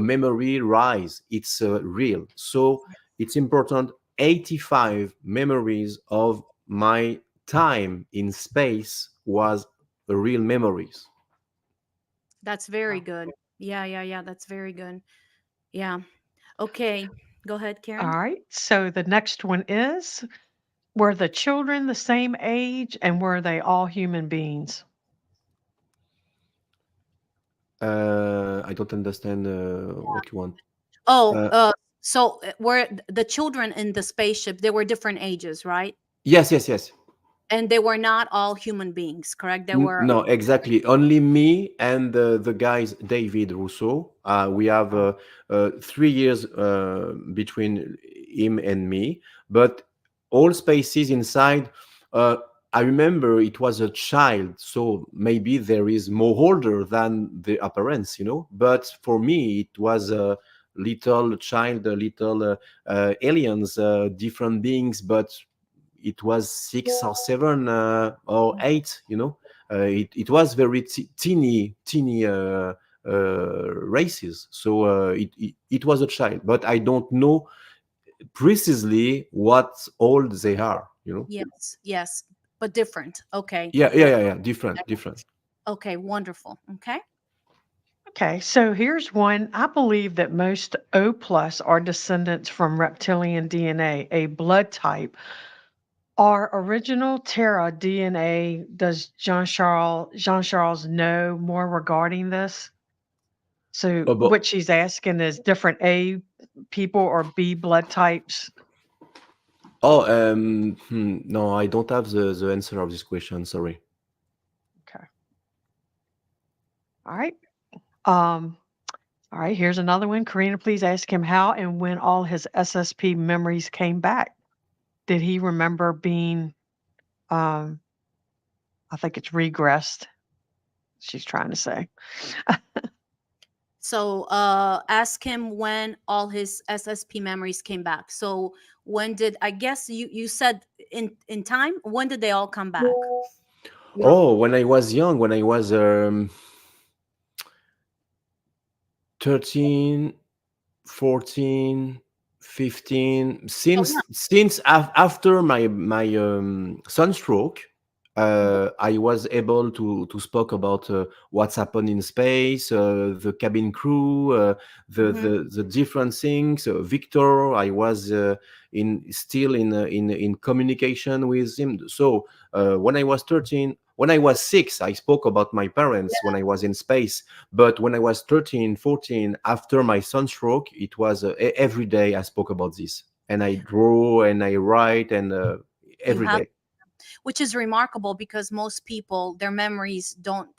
memory rise. It's real. So it's important. 85 memories of my time in space was real memories. That's very good. Yeah, yeah, yeah. That's very good. Yeah. Okay. Go ahead, All Karen. right. So the next one is were the children the same age and were they all human beings? I don't understand what you want. Oh, Uh, so were the children in the spaceship, they were different ages, right? yes, yes, yes. And they were not all human beings, correct? They were No, exactly. Only me and the guys, David Rousseau. We have 3 years between him and me, but all spaces inside. Uh, I remember it was a child, so maybe there is more older than the appearance. But for me, it was a little child, a little aliens, different beings, but it was 6 or 7 or 8. It was very teeny races. So it was a child, but I don't know precisely what old they are. yes, yes, but different. Okay. Yeah, yeah, Good. yeah, yeah. Different, different. Okay, wonderful. Okay. Okay, so here's one. I believe that most O plus are descendants from reptilian DNA, a blood type. Our original Terra DNA, does Jean Charles know more regarding this? So But what she's asking is different A people or B blood types. no, I don't have the answer of this question. Sorry. Okay. All right. Um, all right, here's another one. Karina, please ask him how and when all his SSP memories came back. Did he remember being um I think it's regressed, she's trying to say. So ask him when all his SSP memories came back. So when did, I guess you said in time, when did they all come back? Oh, when I was young, when I was 13, 14, 15, Oh yeah. since after my sunstroke, I was able to spoke about what's happened in space, the cabin crew, Mhm. the different things. Victor, I was in still in communication with him. So when I was 13, when I was 6, I spoke about my parents when I was in space. But when I was 13, 14, after my sunstroke, it was every day I spoke about this, and I draw and I write and You every have, day. which is remarkable because most people, their memories don't,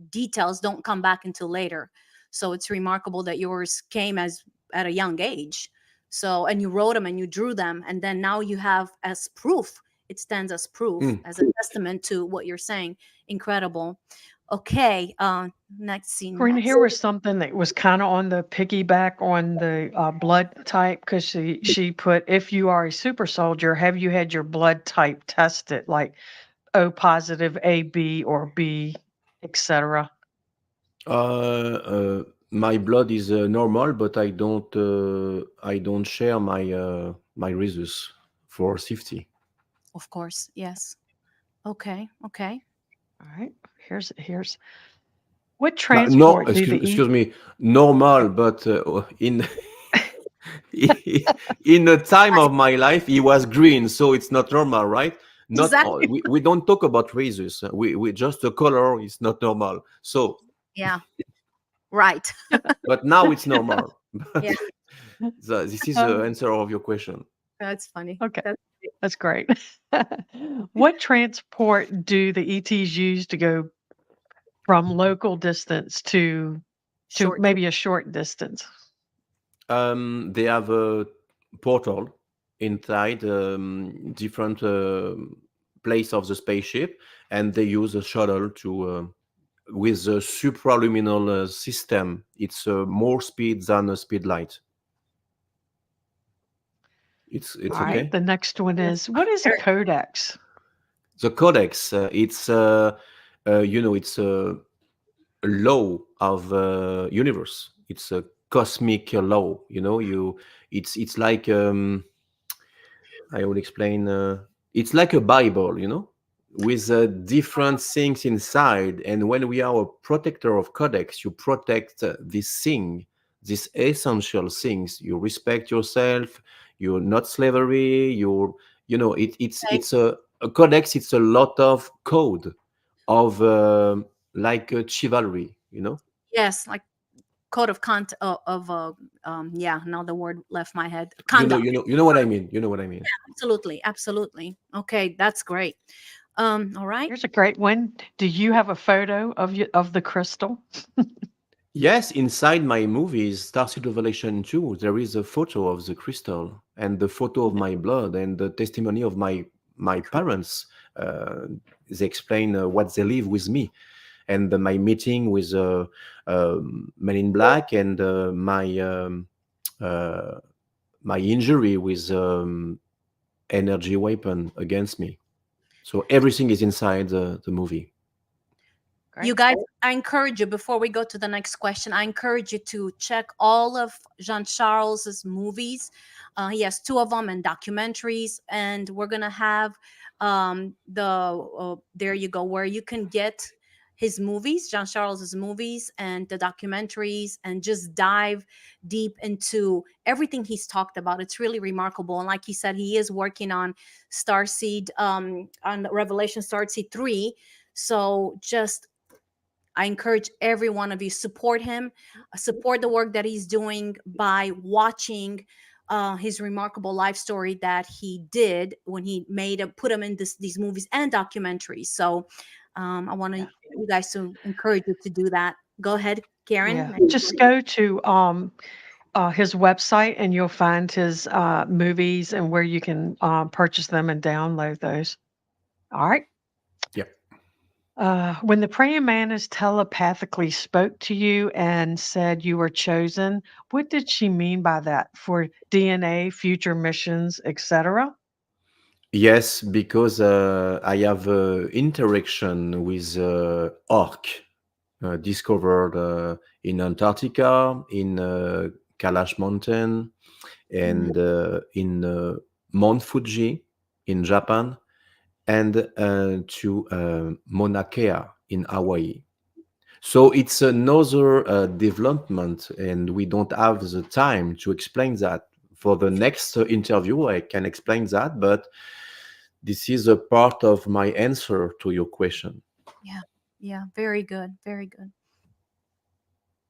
details don't come back until later. So it's remarkable that yours came as at a young age. So, and you wrote them and you drew them, and then now you have as proof. It stands as proof, Mm. as a testament to what you're saying. Incredible. Okay, next scene. Karina, here was something that was kind of on the piggyback on the blood type, because she put, if you are a super soldier, have you had your blood type tested, like O positive, AB, or B, etc.? My blood is normal, but I don't share my results for safety. Of course, yes. Okay, okay. All right. Here's what No, transport do the excuse me, normal, but in in the time of my life, he was green, so it's not normal, right? Not all, Exactly. we don't talk about races. We just the color is not normal. So, Yeah, right. but now it's normal. Yeah, This is the Um, answer of your question. that's funny. okay, That's that's great. What transport do the ETs use to go from local distance to short. maybe a short distance? They have a portal inside different place of the spaceship, and they use a shuttle to with a supraluminal system. It's more speed than a speed light. All It's right. okay. The next one Yes. is, what is a codex? The codex, it's it's a law of universe. It's a cosmic law. It's like I will explain. It's like a Bible, with different things inside. And when we are a protector of codex, you protect this thing, these essential things. You respect yourself. You're not slavery. Okay. It's a codex. It's a lot of code of like chivalry. Yes, like code of conduct yeah, now the word left my head. Conduct. You know what I mean. You know what I mean. Absolutely, absolutely. Okay, that's great. All right. Here's a great one. Do you have a photo of the crystal? Yes, inside my movies, Starseed Revelation 2, there is a photo of the crystal and the photo of my blood and the testimony of my parents. Uh, they explain what they live with me and my meeting with Men in Black and uh, my injury with energy weapon against me. So everything is inside the movie. You Great. guys, I encourage you, before we go to the next question, I encourage you to check all of Jean Charles's movies. He has two of them and documentaries, and we're gonna have there you go, where you can get his movies, Jean Charles's movies, and the documentaries, and just dive deep into everything he's talked about. It's really remarkable, and like he said, he is working on Starseed, on Revelation Starseed 3. So just, I encourage every one of you, support him, support the work that he's doing by watching his remarkable life story that he did when he put him in these movies and documentaries. So I want Yeah. you guys to encourage you to do that. Go ahead, Karen. Yeah. Just go to his website and you'll find his movies and where you can purchase them and download those. All right. Yeah. When the praying mantis telepathically spoke to you and said you were chosen, what did she mean by that for DNA, future missions, etc.? Yes, because I have interaction with orc discovered in Antarctica, in Kalash Mountain, Mhm. and in Mount Fuji in Japan. and to Mauna Kea in Hawaii. So it's another development, and we don't have the time to explain that. For the next interview, I can explain that, but this is a part of my answer to your question. Yeah. Yeah. Very good. Very good.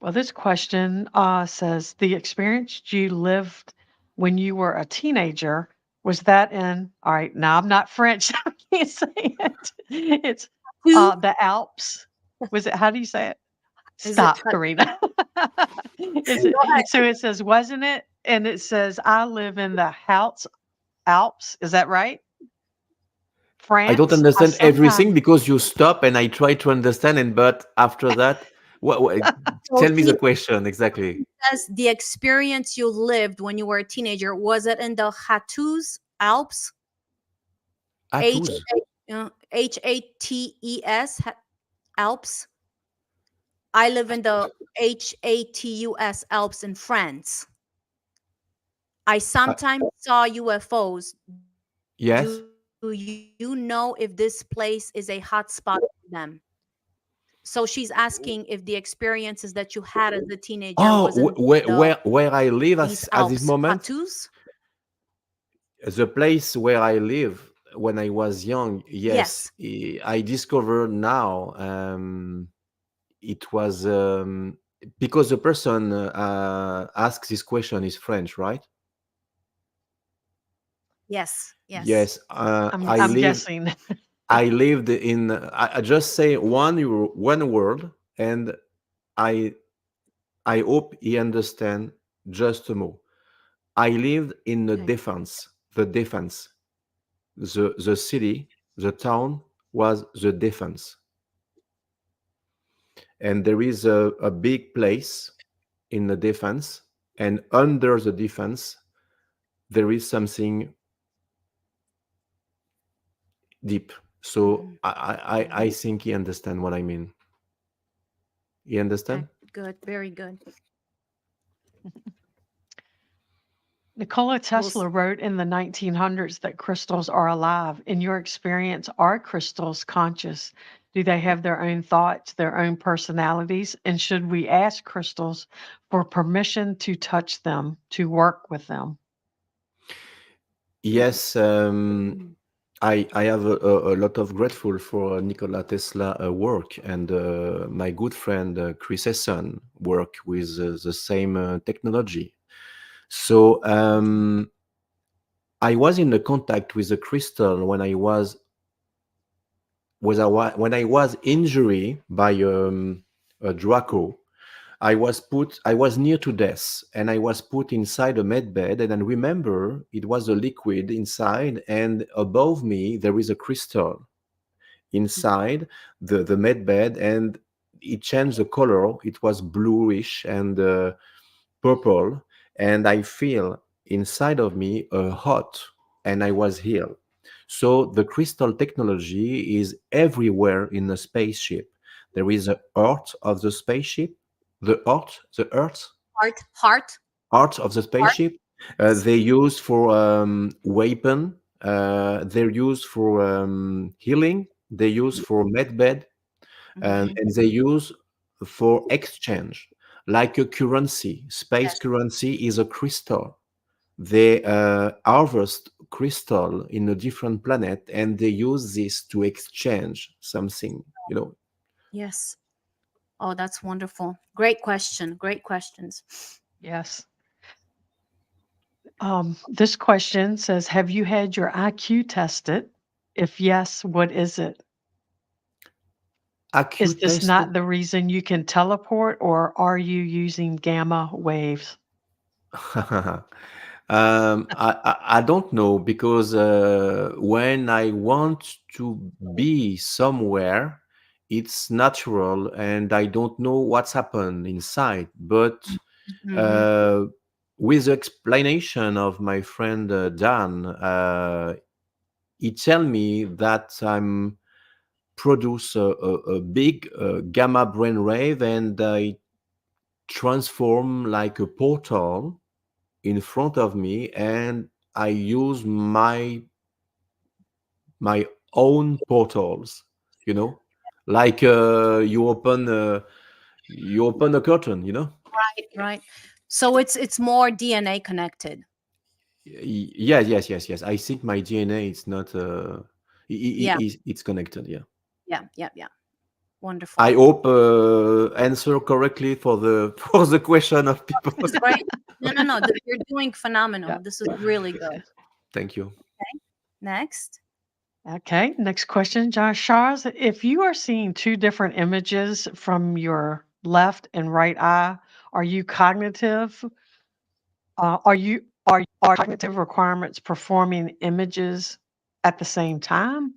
Well, this question says the experience you lived when you were a teenager, was that in, all right, now I'm not French, I can't say it. It's Two. the Alps. Was it, how do you say it? Is it? Stop, Karina. Is it, Go ahead. so it says, wasn't it? And it says, I live in the Alps. Is that right? I don't France? I understand everything sometimes, because you stop and I try to understand, and but after that, what So tell me she the question exactly. says the experience you lived when you were a teenager, was it in the Hattus Alps? H Atus. Hates Alps. I live in the Hatus Alps in France. I Uh, sometimes saw UFOs. Do you yes. know if this place is a hotspot for them? So she's asking if the experiences that you had as a teenager was Oh, in where I live these at this Alps, moment, Hattus? the place where I live when I was young, yes, Yes. I discovered now. It was because the person asks this question is French, right? Yes. Yes. Yes, I'm guessing. I lived in. I just say one word, and I I hope he understand just a more. I lived in the Okay. defense. The defense. The city, the town was the defense, and there is a big place in the defense, and under the defense there is something deep. So Mhm. I think he understand what I mean. You Okay. understand? Good. Very good. Nikola We'll Tesla wrote in the 1900s that crystals are alive. In your experience, are crystals conscious? Do they have their own thoughts, their own personalities? And should we ask crystals for permission to touch them, to work with them? Yes, I have a lot of grateful for Nikola Tesla work, and my good friend Chris Essen work with the same technology. So I was in the contact with the crystal when I was injured by a Draco. I was near to death, and I was put inside a med bed, and I remember it was a liquid inside, and above me there is a crystal inside the med bed, and it changed the color. It was bluish and purple, and I feel inside of me a hot, and I was healed. So the crystal technology is everywhere in the spaceship. There is a heart of the spaceship, the heart. heart of the Heart. spaceship. Yes. They use for weapon. They're used for healing. They use for medbed, Hmm. and they use for exchange, like a currency. Space Yes. currency is a crystal. They harvest crystal in a different planet, and they use this to exchange something. You know, Yes. Oh, that's wonderful. Great question. Great questions. Yes. This question says, have you had your IQ tested? If yes, what is it? Is acute this test. not the reason you can teleport, or are you using gamma waves? I don't know because when I want to be somewhere, it's natural and I don't know what's happened inside. But Hmm. uh, with the explanation of my friend Dan, he tell me that I'm produce a big gamma brainwave, and I transform like a portal in front of me, and I use my own portals, you know, like you open a curtain, you know. Right, right. So it's more DNA connected. Yes, yes, yes, yes. I think my DNA is not Yeah, it's connected. Yeah. yeah, yeah, yeah. I Wonderful. hope answer correctly for the for the question of people. This is great. No, no, no. You're doing Yeah. phenomenal. This is really good. Thank you. Next. Okay, next question, Josh Charles. If you are seeing two different images from your left and right eye, are you cognitive? Are cognitive requirements performing images at the same time?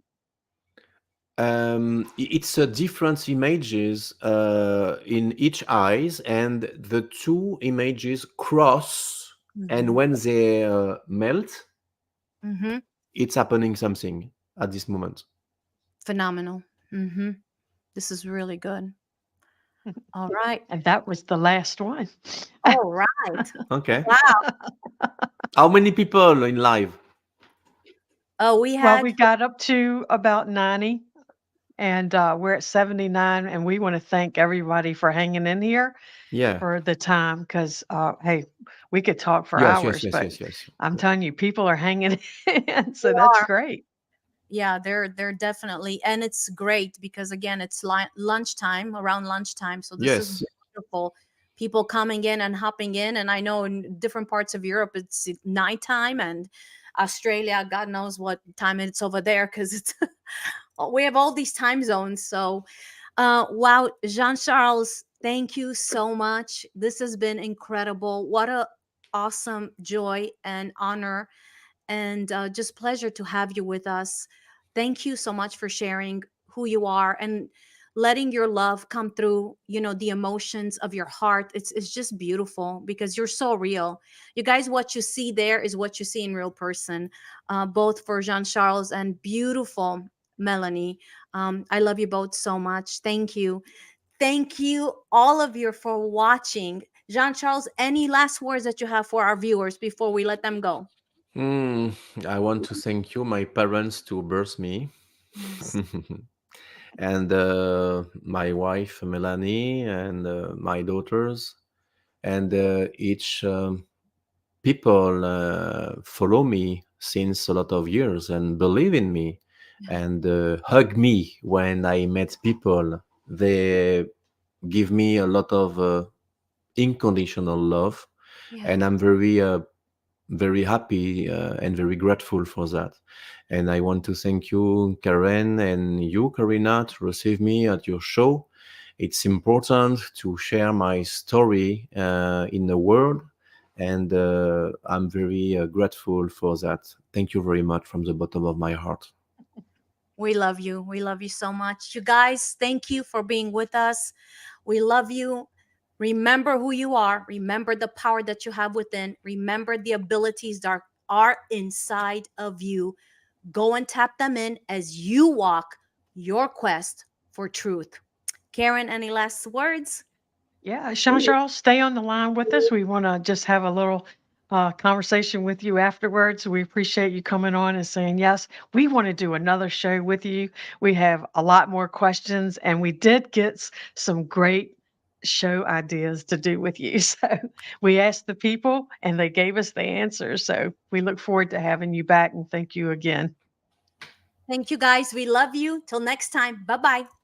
It's a different images in each eyes, and the two images cross, and Mm-hmm. when they melt, Mm-hmm. it's happening something at this moment. Phenomenal. Mm-hmm. This is really good. All right. And that was the last one. All right. Okay. Wow. How many people in live? Oh, we Well, we had got up to about 90 and we're at 79. And we want to thank everybody for hanging in here Yeah. for the time because, hey, we could talk for Yes, yes, hours, yes, but yes, yes. I'm Yeah. telling you, people are hanging in. we So that's are. great. Yeah, they're definitely, and it's great because again, it's lunchtime, around lunchtime. So this is Yes. beautiful. People coming in and hopping in, and I know in different parts of Europe it's nighttime, and Australia, God knows what time it's over there because it's we have all these time zones. So, wow, Jean Charles, thank you so much. This has been incredible. What a awesome joy and honor and just pleasure to have you with us. Thank you so much for sharing who you are and letting your love come through, you know, the emotions of your heart. It's just beautiful because you're so real. You guys, what you see there is what you see in real person, both for Jean Charles and beautiful Melanie. I love you both so much. Thank you. Thank you, all of you, for watching. Jean Charles, any last words that you have for our viewers before we let them go? Mm, I want to thank you, my parents, to birth me, Yes. and my wife Melanie, and my daughters, and each people follow me since a lot of years and believe in me, Yeah. and hug me when I met people. They give me a lot of unconditional love, Yeah. and I'm very happy and very grateful for that. And I want to thank you, Karen, and you, Karina, to receive me at your show. It's important to share my story in the world, and I'm very grateful for that. Thank you very much from the bottom of my heart. We love you. We love you so much. You guys, thank you for being with us. We love you. Remember who you are. Remember the power that you have within. Remember the abilities that are inside of you. Go and tap them in as you walk your quest for truth. Karen, any last words? Yeah, Jean-Charles, stay on the line with us. We want to just have a little conversation with you afterwards. We appreciate you coming on and saying yes. We want to do another show with you. We have a lot more questions, and we did get some great show ideas to do with you. So we asked the people, and they gave us the answers. So we look forward to having you back, and thank you again. Thank you, guys. We love you. Till next time. Bye bye.